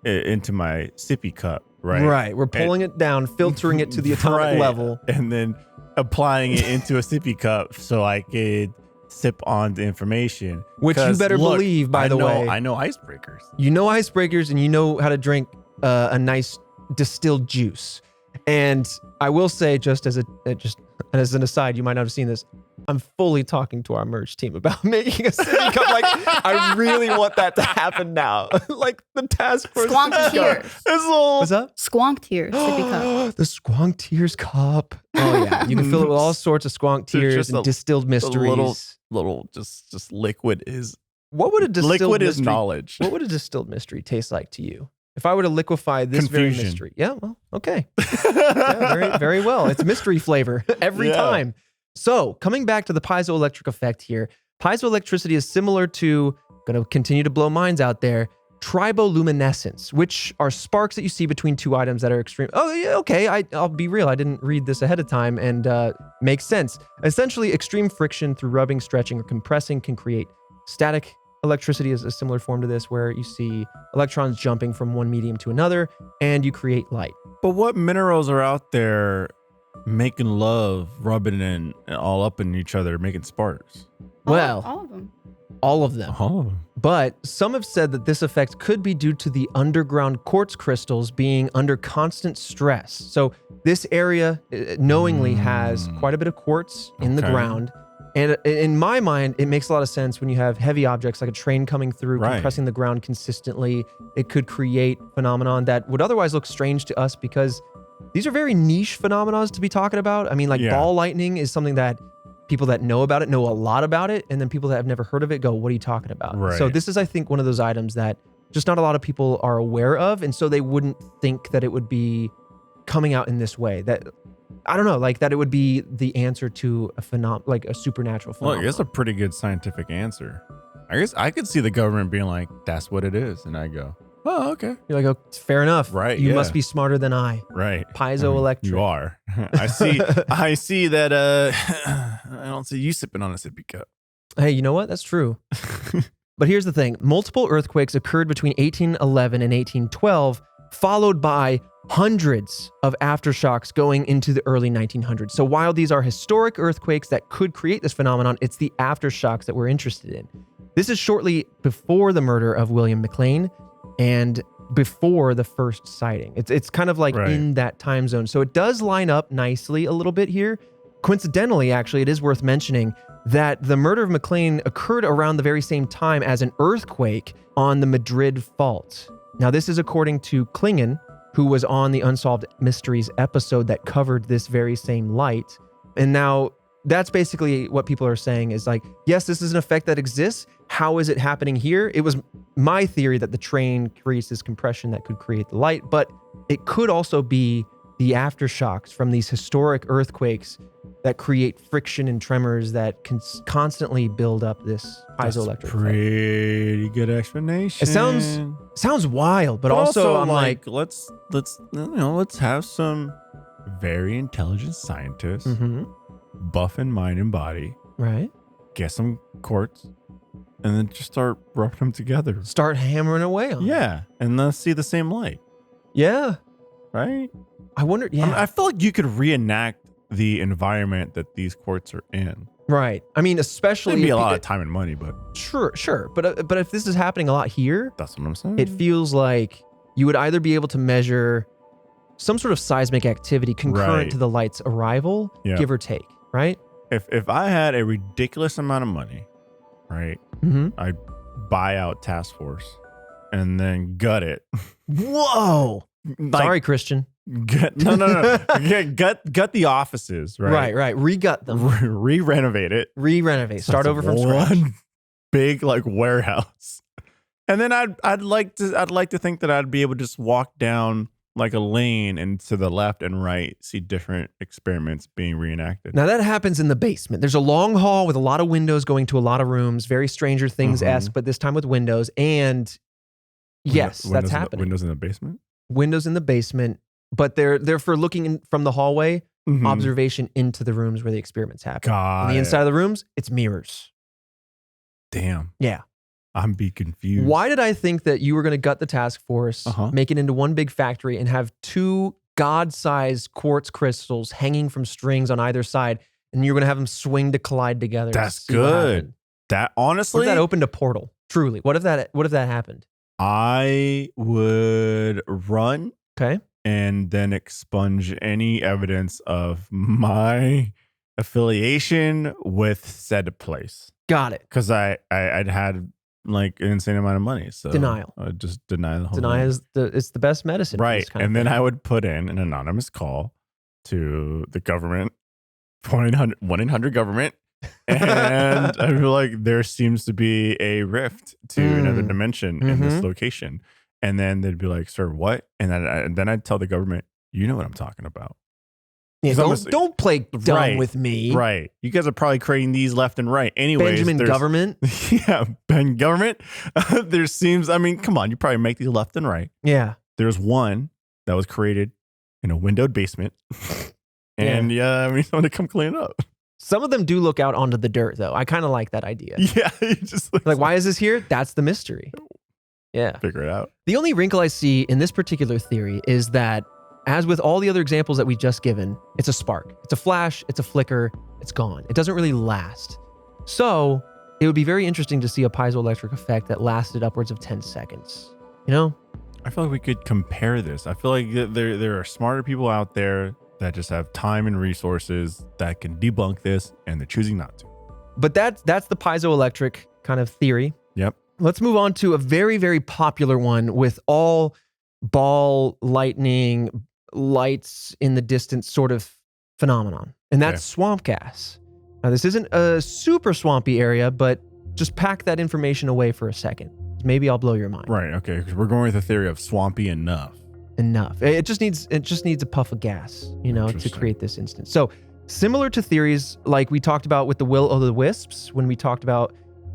into my sippy cup, right? Right. We're pulling it down, filtering it to the atomic level, and then applying it into a sippy cup so I could sip on the information. Which you better believe, by the way. I know icebreakers. You know icebreakers, and you know how to drink a nice distilled juice. And I will say, just as an aside, you might not have seen this, I'm fully talking to our merch team about making a sippy cup. Like, I really want that to happen now. Like the task force. Squonk Tears. What's up? Squonk Tears sippy cup. The Squonk Tears cup. Oh yeah, you can fill it with all sorts of Squonk Tears and distilled mysteries. Little just liquid is. What would a distilled liquid mystery, is knowledge? What would a distilled mystery taste like to you? If I were to liquefy this very Confusion. mystery. Yeah, well, okay. Yeah, very, very well. It's mystery flavor every time. So coming back to the piezoelectric effect here, piezoelectricity is similar to, going to continue to blow minds out there, triboluminescence, which are sparks that you see between two items that are extreme. Oh, yeah, okay. I'll be real. I didn't read this ahead of time, and makes sense. Essentially, extreme friction through rubbing, stretching, or compressing can create static. Electricity is a similar form to this, where you see electrons jumping from one medium to another, and you create light. But what minerals are out there making love, rubbing and all up in each other, making sparks? Well, all of them. all of them. Oh. But some have said that this effect could be due to the underground quartz crystals being under constant stress. So this area knowingly has quite a bit of quartz in the ground. And in my mind, it makes a lot of sense when you have heavy objects like a train coming through, compressing the ground consistently. It could create phenomenon that would otherwise look strange to us because these are very niche phenomena to be talking about. I mean, like ball lightning is something that people that know about it know a lot about it. And then people that have never heard of it go, what are you talking about? Right. So this is, I think, one of those items that just not a lot of people are aware of. And so they wouldn't think that it would be coming out in this way. That, I don't know, like that it would be the answer to a like a supernatural phenomenon. Look, it's a pretty good scientific answer. I guess I could see the government being like, that's what it is. And I go, oh, okay. You're like, oh, fair enough. Right. You must be smarter than I. Right. Piezoelectric. You are. I see that I don't see you sipping on a sippy cup. Hey, you know what? That's true. But here's the thing. Multiple earthquakes occurred between 1811 and 1812, followed by hundreds of aftershocks going into the early 1900s. So while these are historic earthquakes that could create this phenomenon, it's the aftershocks that we're interested in. This is shortly before the murder of William McLean and before the first sighting. It's kind of like in that time zone. So it does line up nicely a little bit here. Coincidentally, actually, it is worth mentioning that the murder of McLean occurred around the very same time as an earthquake on the Madrid Fault. Now, this is according to Klingon, who was on the Unsolved Mysteries episode that covered this very same light. And now that's basically what people are saying is like, yes, this is an effect that exists. How is it happening here? It was my theory that the train creates this compression that could create the light, but it could also be the aftershocks from these historic earthquakes that create friction and tremors that can constantly build up this piezoelectric effect. Pretty good explanation. It sounds wild, but also I'm like let's have some very intelligent scientists, buff in mind and body, right? Get some quartz, and then just start rubbing them together. Start hammering away on them. And let's see the same light. Yeah. Right? I wonder, I feel like you could reenact the environment that these quartz are in. Right. I mean, especially it'd be a lot of time and money, but sure. But if this is happening a lot here, that's what I'm saying. It feels like you would either be able to measure some sort of seismic activity concurrent to the light's arrival, give or take, right? If I had a ridiculous amount of money, right, I'd buy out Task Force and then gut it. Whoa. Sorry, Christian. Gut the offices, right? Right. Re-gut them. Re-renovate it. Start over from scratch. One big like warehouse. And then I'd like to think that I'd be able to just walk down like a lane and to the left and right see different experiments being reenacted. Now that happens in the basement. There's a long hall with a lot of windows going to a lot of rooms, very Stranger Things-esque, but this time with windows. And yes, that's happening. Windows in the basement? Windows in the basement, but they're for looking in from the hallway, observation into the rooms where the experiments happen. On the inside of the rooms, it's mirrors. Damn. Yeah. I'm be confused. Why did I think that you were going to gut the task force, make it into one big factory, and have two god-sized quartz crystals hanging from strings on either side, and you're going to have them swing to collide together? That's good. That honestly, what if that opened a portal? Truly, what if that happened? I would run, and then expunge any evidence of my affiliation with said place. Got it. Because I'd had like an insane amount of money. So denial. I'd just deny the whole thing. It's It's the best medicine. Right. And then I would put in an anonymous call to the government, 1-800 government. And I'd be like, there seems to be a rift to another dimension in this location. And then they'd be like, sir, what? And then I'd tell the government, you know what I'm talking about. Yeah, don't play dumb with me. Right. You guys are probably creating these left and right. Anyways, Benjamin Government. Yeah, Ben Government. There seems, I mean, come on, you probably make these left and right. Yeah. There's one that was created in a windowed basement. And I mean, someone to come clean it up. Some of them do look out onto the dirt, though. I kind of like that idea. Yeah. Just like, why is this here? That's the mystery. Yeah. Figure it out. The only wrinkle I see in this particular theory is that, as with all the other examples that we've just given, it's a spark. It's a flash, it's a flicker, it's gone. It doesn't really last. So it would be very interesting to see a piezoelectric effect that lasted upwards of 10 seconds. You know? I feel like we could compare this. I feel like there are smarter people out there that just have time and resources that can debunk this, and they're choosing not to. But that's the piezoelectric kind of theory. Yep. Let's move on to a very, very popular one with all ball lightning, lights in the distance sort of phenomenon. And that's swamp gas. Now, this isn't a super swampy area, but just pack that information away for a second. Maybe I'll blow your mind. Right. Okay. Because we're going with the theory of swampy enough. It just needs a puff of gas, to Interesting. create this instance. So similar to theories like we talked about with the Will o' the Wisps, when we talked about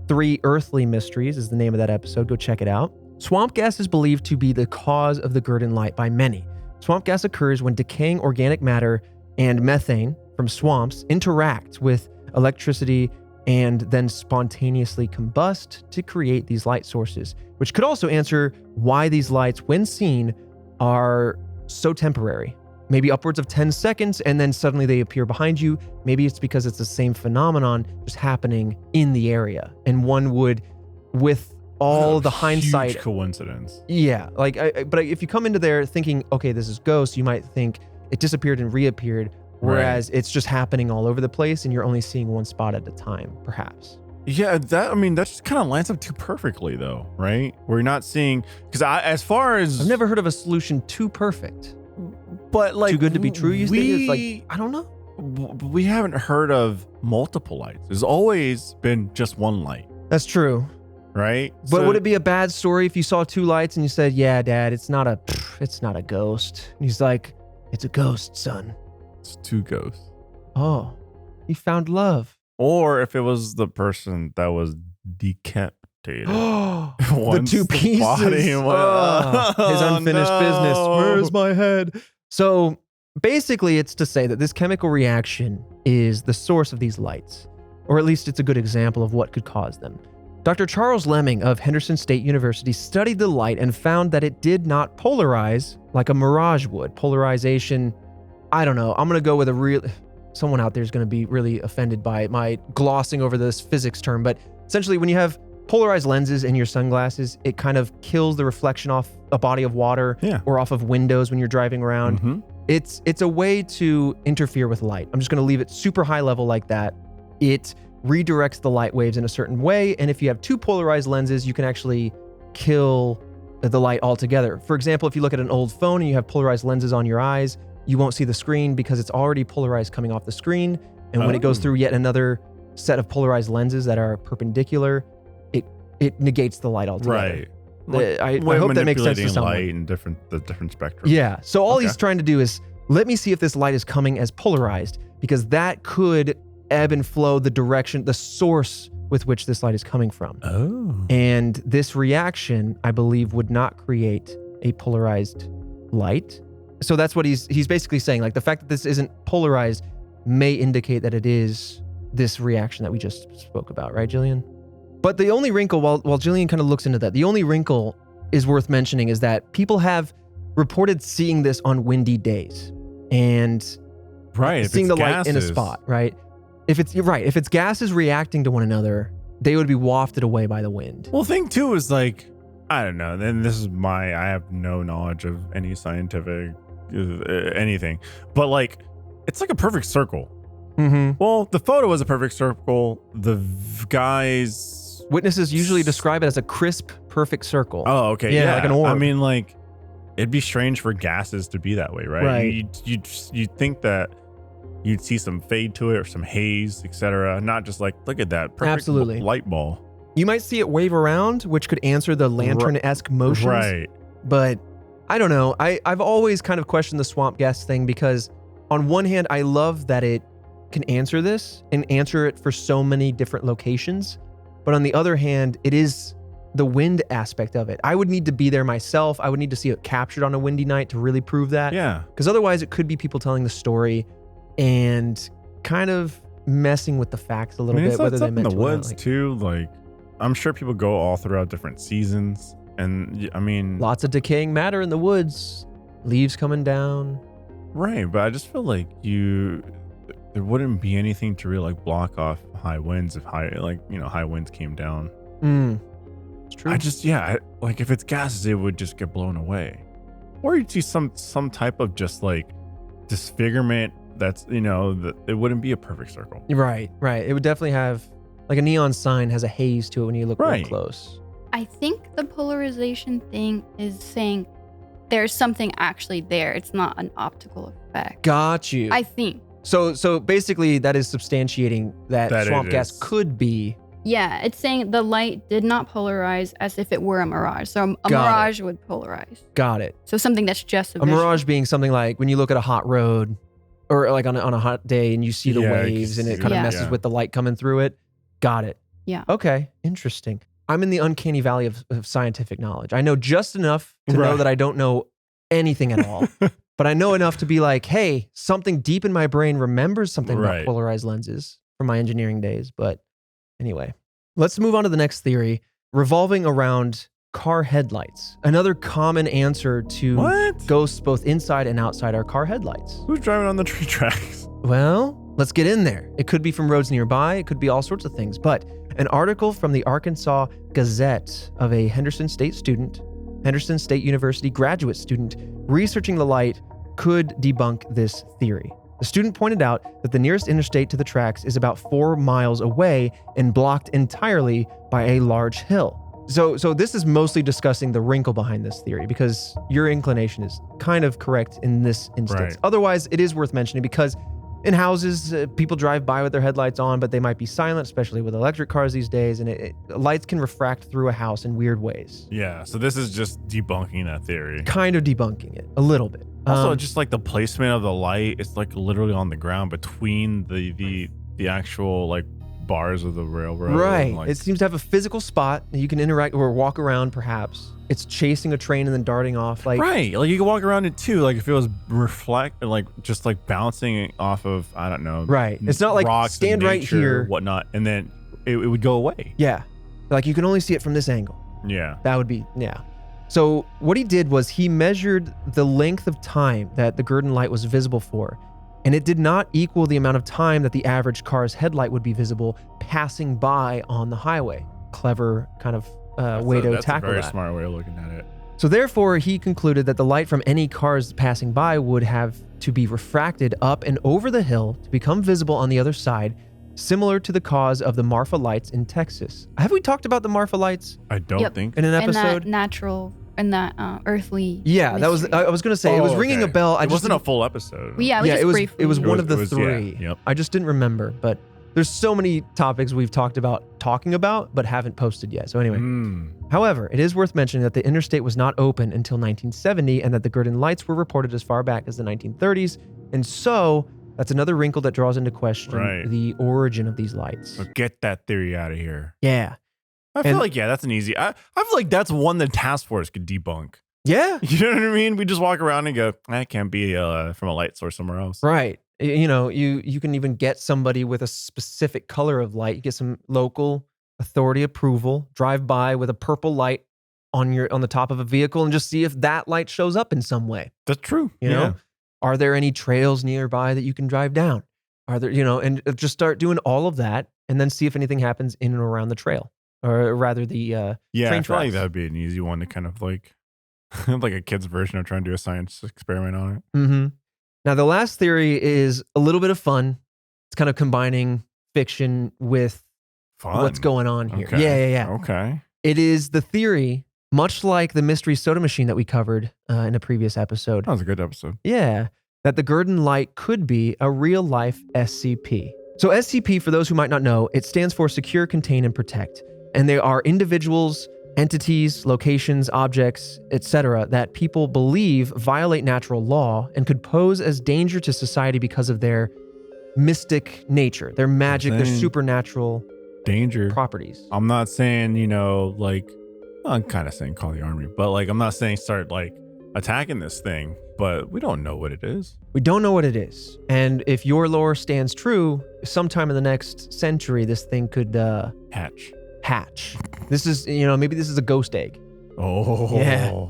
3 Earthly Mysteries is the name of that episode. Go check it out. Swamp gas is believed to be the cause of the Gurdon Light by many. Swamp gas occurs when decaying organic matter and methane from swamps interact with electricity and then spontaneously combust to create these light sources, which could also answer why these lights, when seen, are so temporary. Maybe upwards of 10 seconds, and then suddenly they appear behind you. Maybe it's because it's the same phenomenon just happening in the area. And one would, with all the hindsight... Huge coincidence. Yeah. But if you come into there thinking, okay, this is ghost, you might think it disappeared and reappeared, whereas it's just happening all over the place and you're only seeing one spot at a time, perhaps. Yeah, that just kind of lines up too perfectly, though, right? We're not seeing, because as far as I've never heard of a solution too perfect, but like too good to be true. You think it's like, I don't know. We haven't heard of multiple lights. There's always been just one light, That's true. right? But would it be a bad story if you saw 2 lights and you said, "Yeah, Dad, it's not a ghost"? And he's like, "It's a ghost, son." It's 2 ghosts, Oh, he found love. or if it was the person that was decapitated. The Once 2 pieces. body went- His unfinished business. no. Where's my head? So basically, it's to say that this chemical reaction is the source of these lights, or at least it's a good example of what could cause them. Dr. Charles Lemming of Henderson State University studied the light and found that it did not polarize like a mirage would. Polarization, I don't know. I'm going to go with someone out there is going to be really offended by my glossing over this physics term, but essentially when you have polarized lenses in your sunglasses, it kind of kills the reflection off a body of water or off of windows when you're driving around. Mm-hmm. It's a way to interfere with light. I'm just going to leave it super high level like that. It redirects the light waves in a certain way, and if you have 2 polarized lenses, you can actually kill the light altogether. For example, if you look at an old phone and you have polarized lenses on your eyes, you won't see the screen because it's already polarized coming off the screen, and when it goes through yet another set of polarized lenses that are perpendicular, it negates the light altogether. Right. I hope that makes sense to Manipulating someone. light in the different spectrums. Yeah. So all he's trying to do is let me see if this light is coming as polarized, because that could ebb and flow the direction, the source with which this light is coming from. Oh. And this reaction, I believe, would not create a polarized light. So that's what he's basically saying. Like the fact that this isn't polarized may indicate that it is this reaction that we just spoke about, right, Jillian? But the only wrinkle, while Jillian kind of looks into that, the only wrinkle is worth mentioning is that people have reported seeing this on windy days and seeing the light in a spot, right? If it's gases reacting to one another, they would be wafted away by the wind. Well, thing too is like, I don't know. Then this is I have no knowledge of any scientific anything, but like, it's like a perfect circle. Mm-hmm. Well, the photo was a perfect circle. The guys, witnesses usually describe it as a crisp, perfect circle. Oh, okay, yeah, like an orb. I mean, like, it'd be strange for gases to be that way, right? Right. You'd think that you'd see some fade to it or some haze, etc. Not just like, look at that perfect Absolutely. light ball. You might see it wave around, which could answer the lantern-esque motions. Right. But I don't know. I've always kind of questioned the swamp gas thing because on one hand, I love that it can answer this and answer it for so many different locations. But on the other hand, it is the wind aspect of it. I would need to be there myself. I would need to see it captured on a windy night to really prove that. Yeah. Because otherwise it could be people telling the story and kind of messing with the facts a little bit, whether they meant in the to or not. woods too. Like, I'm sure people go all throughout different seasons, and I mean, Lots of decaying matter in the woods, leaves coming down. right? But I just feel like there wouldn't be anything to really like block off high winds if high winds came down. It's true. Like if it's gases, it would just get blown away, or you'd see some type of just like disfigurement. That's that it wouldn't be a perfect circle. Right. It would definitely have, like a neon sign has a haze to it when you look real close. I think the polarization thing is saying there's something actually there. It's not an optical effect. Got you. I think. So basically that is substantiating that That swamp it gas is. could be Yeah, it's saying the light did not polarize as if it were a mirage. So a Got mirage would polarize. Got it. So something that's just a A mirage being something like when you look at a hot road or like on a hot day and you see the waves and it kind of Yeah. messes with the light coming through it. Got it. Yeah. Okay. Interesting. I'm in the uncanny valley of scientific knowledge. I know just enough to know Right. that I don't know anything at all. But I know enough to be like, hey, something deep in my brain remembers something about Right. polarized lenses from my engineering days. But anyway, let's move on to the next theory, revolving around car headlights. Another common answer to What? ghosts both inside and outside our car headlights. Who's driving on the tree tracks? Well, let's get in there. It could be from roads nearby. It could be all sorts of things. But an article from the Arkansas Gazette of a Henderson State University graduate student researching the light could debunk this theory. The student pointed out that the nearest interstate to the tracks is about 4 miles away and blocked entirely by a large hill. So this is mostly discussing the wrinkle behind this theory because your inclination is kind of correct in this instance. Right. Otherwise, it is worth mentioning because in houses, people drive by with their headlights on, but they might be silent, especially with electric cars these days, and lights can refract through a house in weird ways. Yeah, so this is just debunking that theory. Kind of debunking it a little bit. Also, just like the placement of the light, it's like literally on the ground between the actual like bars of the railroad. right. and, like, It seems to have a physical spot that you can interact or walk around, perhaps. It's chasing a train and then darting off. Like right. Like you can walk around it too. Like if it was like just like bouncing off of, I don't know. Right. It's not like rocks and stand right nature, here. whatnot, and then it would go away. Yeah. Like you can only see it from this angle. Yeah. That would be, yeah. So what he did was he measured the length of time that the Gurdon light was visible for, and it did not equal the amount of time that the average car's headlight would be visible passing by on the highway. Clever kind of way to that's tackle a very that. smart way of looking at it. So therefore, he concluded that the light from any cars passing by would have to be refracted up and over the hill to become visible on the other side, similar to the cause of the Marfa lights in Texas. Have we talked about the Marfa lights I don't Yep. think. in an And episode? that natural and that earthly. Yeah, that was. mystery. I was gonna say it was ringing a okay. bell. I It just wasn't a didn't- full episode. Well, yeah, we yeah, just it was. briefly. It was one of the It was- yeah, three. yep. I just didn't remember, but there's so many topics we've talked about talking about, but haven't posted yet. So anyway, however, it is worth mentioning that the interstate was not open until 1970, and that the Gurdon lights were reported as far back as the 1930s, and so that's another wrinkle that draws into question Right. the origin of these lights. So get that theory out of here. Yeah, I feel And- like, yeah, that's an easy. I feel like that's one the task force could debunk. yeah, You know what I mean? We just walk around and go, that can't be from a light source somewhere else. right. You know, you can even get somebody with a specific color of light. You get some local authority approval. Drive by with a purple light on the top of a vehicle and just see if that light shows up in some way. That's true. You know, are there any trails nearby that you can drive down? Are there, and just start doing all of that and then see if anything happens in and around the trail, or rather the Yeah, train I feel like tracks. that would be an easy one to kind of like, like a kid's version of trying to do a science experiment on it. Mm-hmm. Now, the last theory is a little bit of fun. It's kind of combining fiction with Fun. what's going on here. Okay. Yeah. Okay. It is the theory, much like the mystery soda machine that we covered in a previous episode. That was a good episode. Yeah, that the Gurdon light could be a real life SCP. So SCP, for those who might not know, it stands for Secure, Contain, and Protect. And they are individuals, entities, locations, objects, etc., that people believe violate natural law and could pose as danger to society because of their mystic nature, their magic, their Insane. supernatural Danger. properties. I'm not saying, like, I'm kind of saying call the army, but like, I'm not saying start like attacking this thing, but we don't know what it is. We don't know what it is. And if your lore stands true, sometime in the next century, this thing could hatch. This is, maybe this is a ghost egg. Oh. Yeah.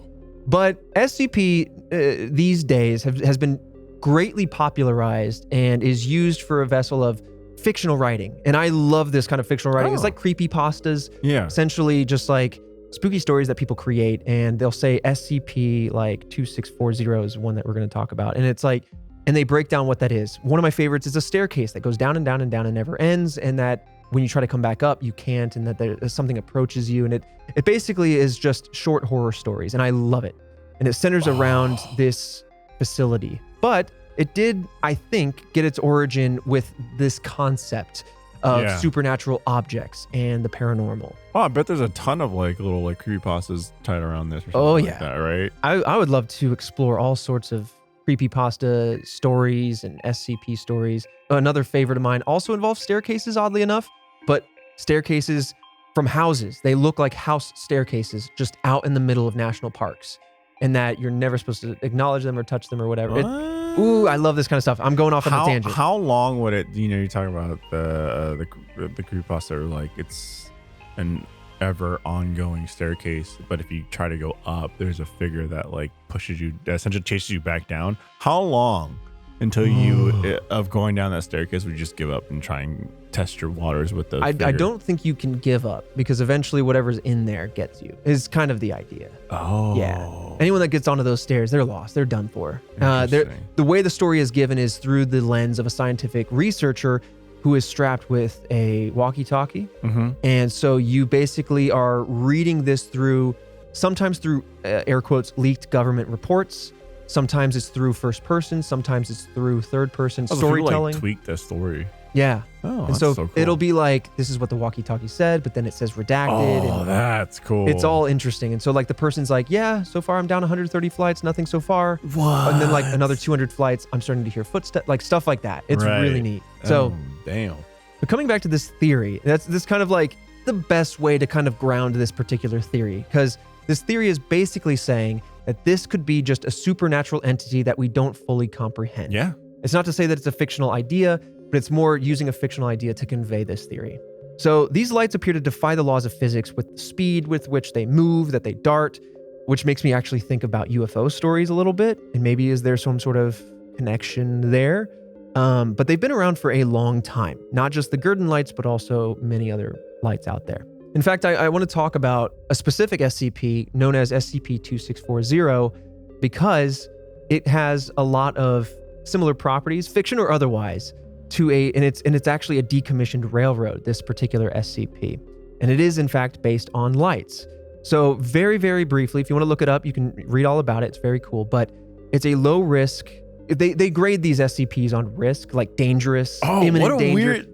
But SCP these days has been greatly popularized and is used for a vessel of fictional writing. And I love this kind of fictional writing. It's Oh. like creepypastas, Yeah. essentially just like spooky stories that people create. And they'll say SCP like 2640 is one that we're going to talk about. And it's like, and they break down what that is. One of my favorites is a staircase that goes down and down and down and never ends. And that when you try to come back up, you can't, and that there's something approaches you. And it basically is just short horror stories. And I love it. And it centers around this facility. But it did, I think, get its origin with this concept of Yeah. supernatural objects and the paranormal. Oh, I bet there's a ton of like little like creepypastas tied around this or something Oh, like yeah. that, right? I would love to explore all sorts of creepypasta stories and SCP stories. Another favorite of mine also involves staircases, oddly enough, but staircases from houses. They look like house staircases just out in the middle of national parks, and that you're never supposed to acknowledge them or touch them or whatever. Ooh, I love this kind of stuff. I'm going off on a tangent. How long would it? You know, you're talking about the creepypasta, like it's an ever ongoing staircase, but if you try to go up, there's a figure that like pushes you, essentially chases you back down. How long until you of going down that staircase would you just give up and try and test your waters with those? I don't think you can give up, because eventually whatever's in there gets you, is kind of the idea. Oh. Yeah. Anyone that gets onto those stairs, they're lost. They're done for. Interesting. The way the story is given is through the lens of a scientific researcher who is strapped with a walkie-talkie. Mm-hmm. And so you basically are reading this through, sometimes through air quotes, leaked government reports. Sometimes it's through first person. Sometimes it's through third person storytelling. Like tweak the story. Yeah. Oh, And that's so, so cool. it'll be like, this is what the walkie-talkie said, but then it says redacted. Oh, and that's cool. it's all interesting. And so like the person's like, yeah, so far I'm down 130 flights, nothing so far. What? And then like another 200 flights, I'm starting to hear footsteps, like stuff like that. It's Right. really neat. So damn. but coming back to this theory, that's this kind of like the best way to kind of ground this particular theory, because this theory is basically saying that this could be just a supernatural entity that we don't fully comprehend. Yeah. It's not to say that it's a fictional idea, but it's more using a fictional idea to convey this theory. So these lights appear to defy the laws of physics with the speed with which they move, that they dart, which makes me actually think about UFO stories a little bit. And maybe is there some sort of connection there? But they've been around for a long time, not just the Gurdon lights, but also many other lights out there. In fact, I want to talk about a specific SCP known as SCP-2640 because it has a lot of similar properties, fiction or otherwise, to and it's actually a decommissioned railroad, this particular SCP. And it is in fact based on lights. So very, very briefly, if you want to look it up, you can read all about it. It's very cool, but it's a low risk. They grade these SCPs on risk, like dangerous, imminent what a danger.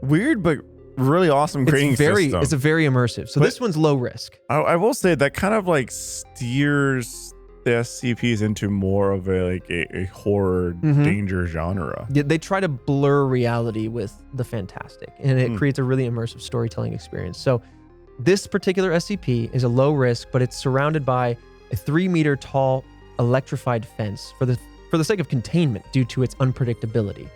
weird, but really awesome grading system. It's a very immersive. So But- this one's low risk. I will say that kind of like steers the SCPs into more of a horror Mhm. danger genre. They try to blur reality with the fantastic, and it creates a really immersive storytelling experience. So this particular SCP is a low risk, but it's surrounded by a 3-meter tall electrified fence for the sake of containment due to its unpredictability.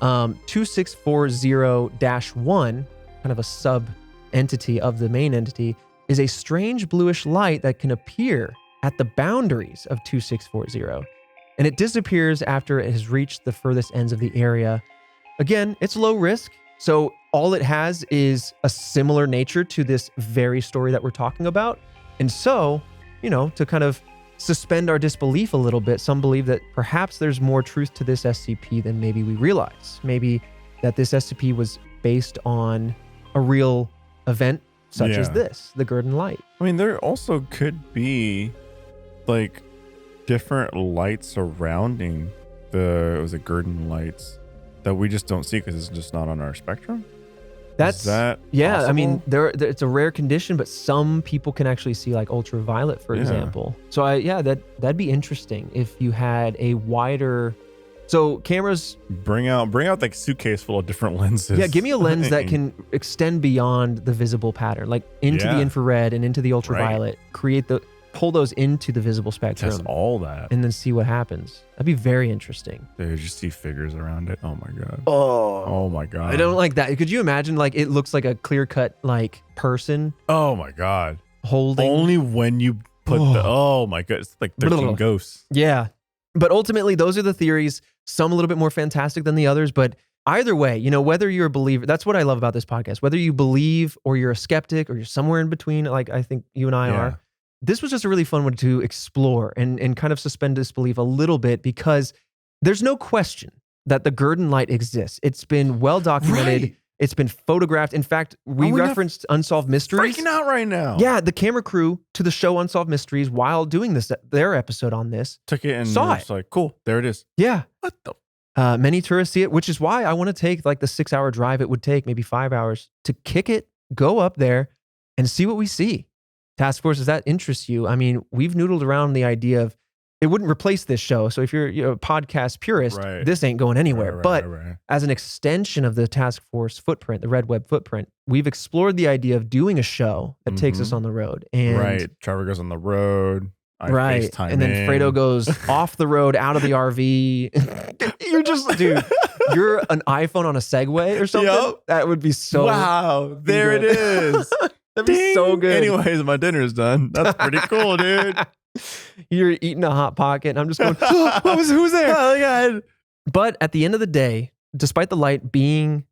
2640-1, kind of a sub entity of the main entity, is a strange bluish light that can appear at the boundaries of 2640, and it disappears after it has reached the furthest ends of the area. Again, it's low risk, so all it has is a similar nature to this very story that we're talking about. And so, to kind of suspend our disbelief a little bit, some believe that perhaps there's more truth to this SCP than maybe we realize. Maybe that this SCP was based on a real event such as this, the Gurdon Light. I mean, there also could be like different lights surrounding the Girden lights that we just don't see because it's just not on our spectrum. Is that yeah. possible? I mean, it's a rare condition, but some people can actually see like ultraviolet, for example. So that'd be interesting if you had a wider. So cameras, bring out like suitcase full of different lenses. yeah, give me a lens that can extend beyond the visible pattern, like into the infrared and into the ultraviolet. Pull those into the visible spectrum. Test all that, and then see what happens. That'd be very interesting. Dude, you see figures around it. Oh my god. Oh my god. I don't like that. Could you imagine like it looks like a clear-cut like person Oh my god. holding? Only when you put oh my god, it's like 13 ghosts. Yeah. But ultimately, those are the theories, some a little bit more fantastic than the others. But either way, whether you're a believer, that's what I love about this podcast. Whether you believe or you're a skeptic or you're somewhere in between, like I think you and I are, this was just a really fun one to explore and kind of suspend disbelief a little bit, because there's no question that the Gurdon Light exists. It's been well documented. Right. It's been photographed. In fact, we referenced Unsolved Mysteries. Freaking out right now. Yeah, the camera crew to the show Unsolved Mysteries, while doing their episode on this, Took it and Saw it's like, cool, there it is. yeah. What the Many tourists see it, which is why I want to take like the 6-hour drive it would take, maybe 5 hours, to kick it, go up there, and see what we see. Task Force, does that interest you? I mean, we've noodled around the idea of it wouldn't replace this show. So if you're a podcast purist, this ain't going anywhere. But as an extension of the Task Force footprint, the Red Web footprint, we've explored the idea of doing a show that takes us on the road. And Trevor goes on the road. FaceTime and then Fredo goes off the road, out of the RV. You're just, dude, you're an iPhone on a Segway or something. Yep. That would be so. Wow, there it is. That'd be so good. Anyways, my dinner's done. That's pretty cool, dude. You're eating a Hot Pocket, and I'm just going, who's there? Oh, God. But at the end of the day, despite the light being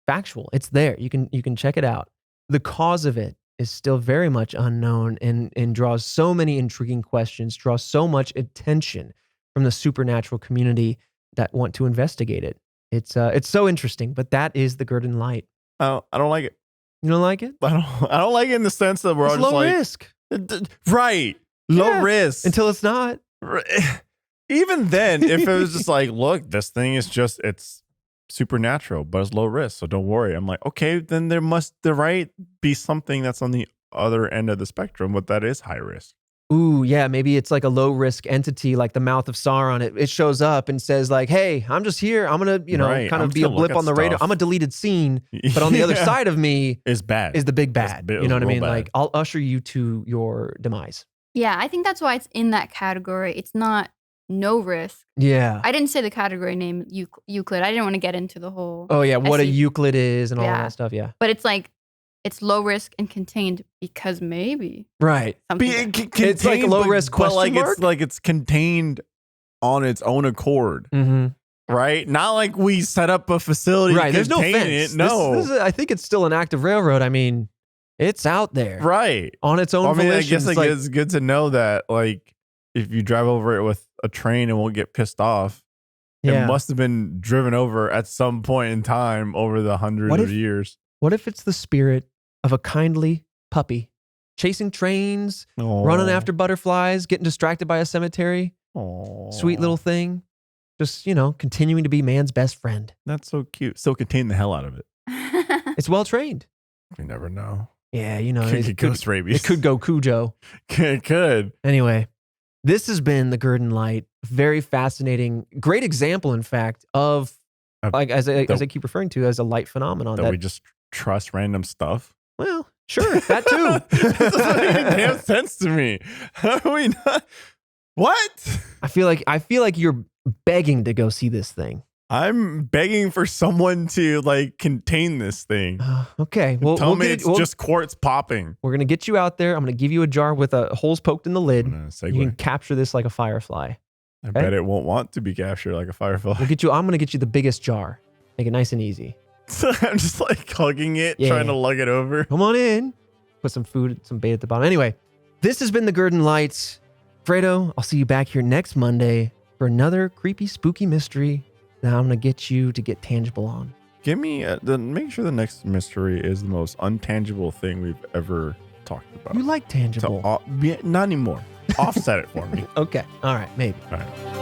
factual, it's there. You can check it out. The cause of it is still very much unknown and draws so many intriguing questions, draws so much attention from the supernatural community that want to investigate it. It's so interesting, but that is the Gurdon Light. Oh, I don't like it. You don't like it? I don't like it in the sense that we're all just low like risk. Right. Low risk. Until it's not. Even then, if it was just like, look, this thing is just, it's supernatural, but it's low risk, so don't worry. I'm like, okay, then there be something that's on the other end of the spectrum, but that is high risk. Ooh, yeah, maybe it's like a low risk entity, like the Mouth of Sauron. It shows up and says like, hey, I'm just here. I'm gonna, kind of be a blip on the radar. I'm a deleted scene, but on the other side of me is the big bad. You know what I mean? Bad. Like, I'll usher you to your demise. Yeah, I think that's why it's in that category. It's not no risk. Yeah. I didn't say the category name Euclid. I didn't want to get into the whole. Oh yeah, what a Euclid is and all that stuff. Yeah. But it's like, it's low risk and contained because maybe. Right. It's like a low risk question mark? It's like it's contained on its own accord. Mm-hmm. Right? Not like we set up a facility. Right. There's no fence. It. No. This is, I think it's still an active railroad. I mean, it's out there. Right. On its own volition. I guess it's good to know that, like, if you drive over it with a train and won't get pissed off, it must have been driven over at some point in time over the hundreds of years. What if it's the spirit of a kindly puppy chasing trains, running after butterflies, getting distracted by a cemetery? Sweet little thing. Just, continuing to be man's best friend. That's so cute. So contain the hell out of it. It's well trained. You never know. Yeah, it could rabies. It could go Cujo. It could. Anyway, this has been the Gurdon Light. Very fascinating, great example, in fact, of like as I keep referring to as a light phenomenon that we just trust random stuff. Well, sure, that too. That doesn't make any damn sense to me. How are we not? What? I feel like you're begging to go see this thing. I'm begging for someone to like contain this thing. Okay. Well, tell me it's just quartz popping. We're gonna get you out there. I'm gonna give you a jar with holes poked in the lid. You can capture this like a firefly. I bet it won't want to be captured like a firefly. I'm gonna get you the biggest jar. Make it nice and easy. So I'm just like hugging it, trying to lug it over. Come on in. Put some food, some bait at the bottom. Anyway, this has been the Gurdon Lights. Fredo, I'll see you back here next Monday for another creepy, spooky mystery that I'm gonna get you to get tangible on. Give me make sure the next mystery is the most untangible thing we've ever talked about. You like tangible? So, not anymore. Offset it for me. Okay. All right. Maybe. All right.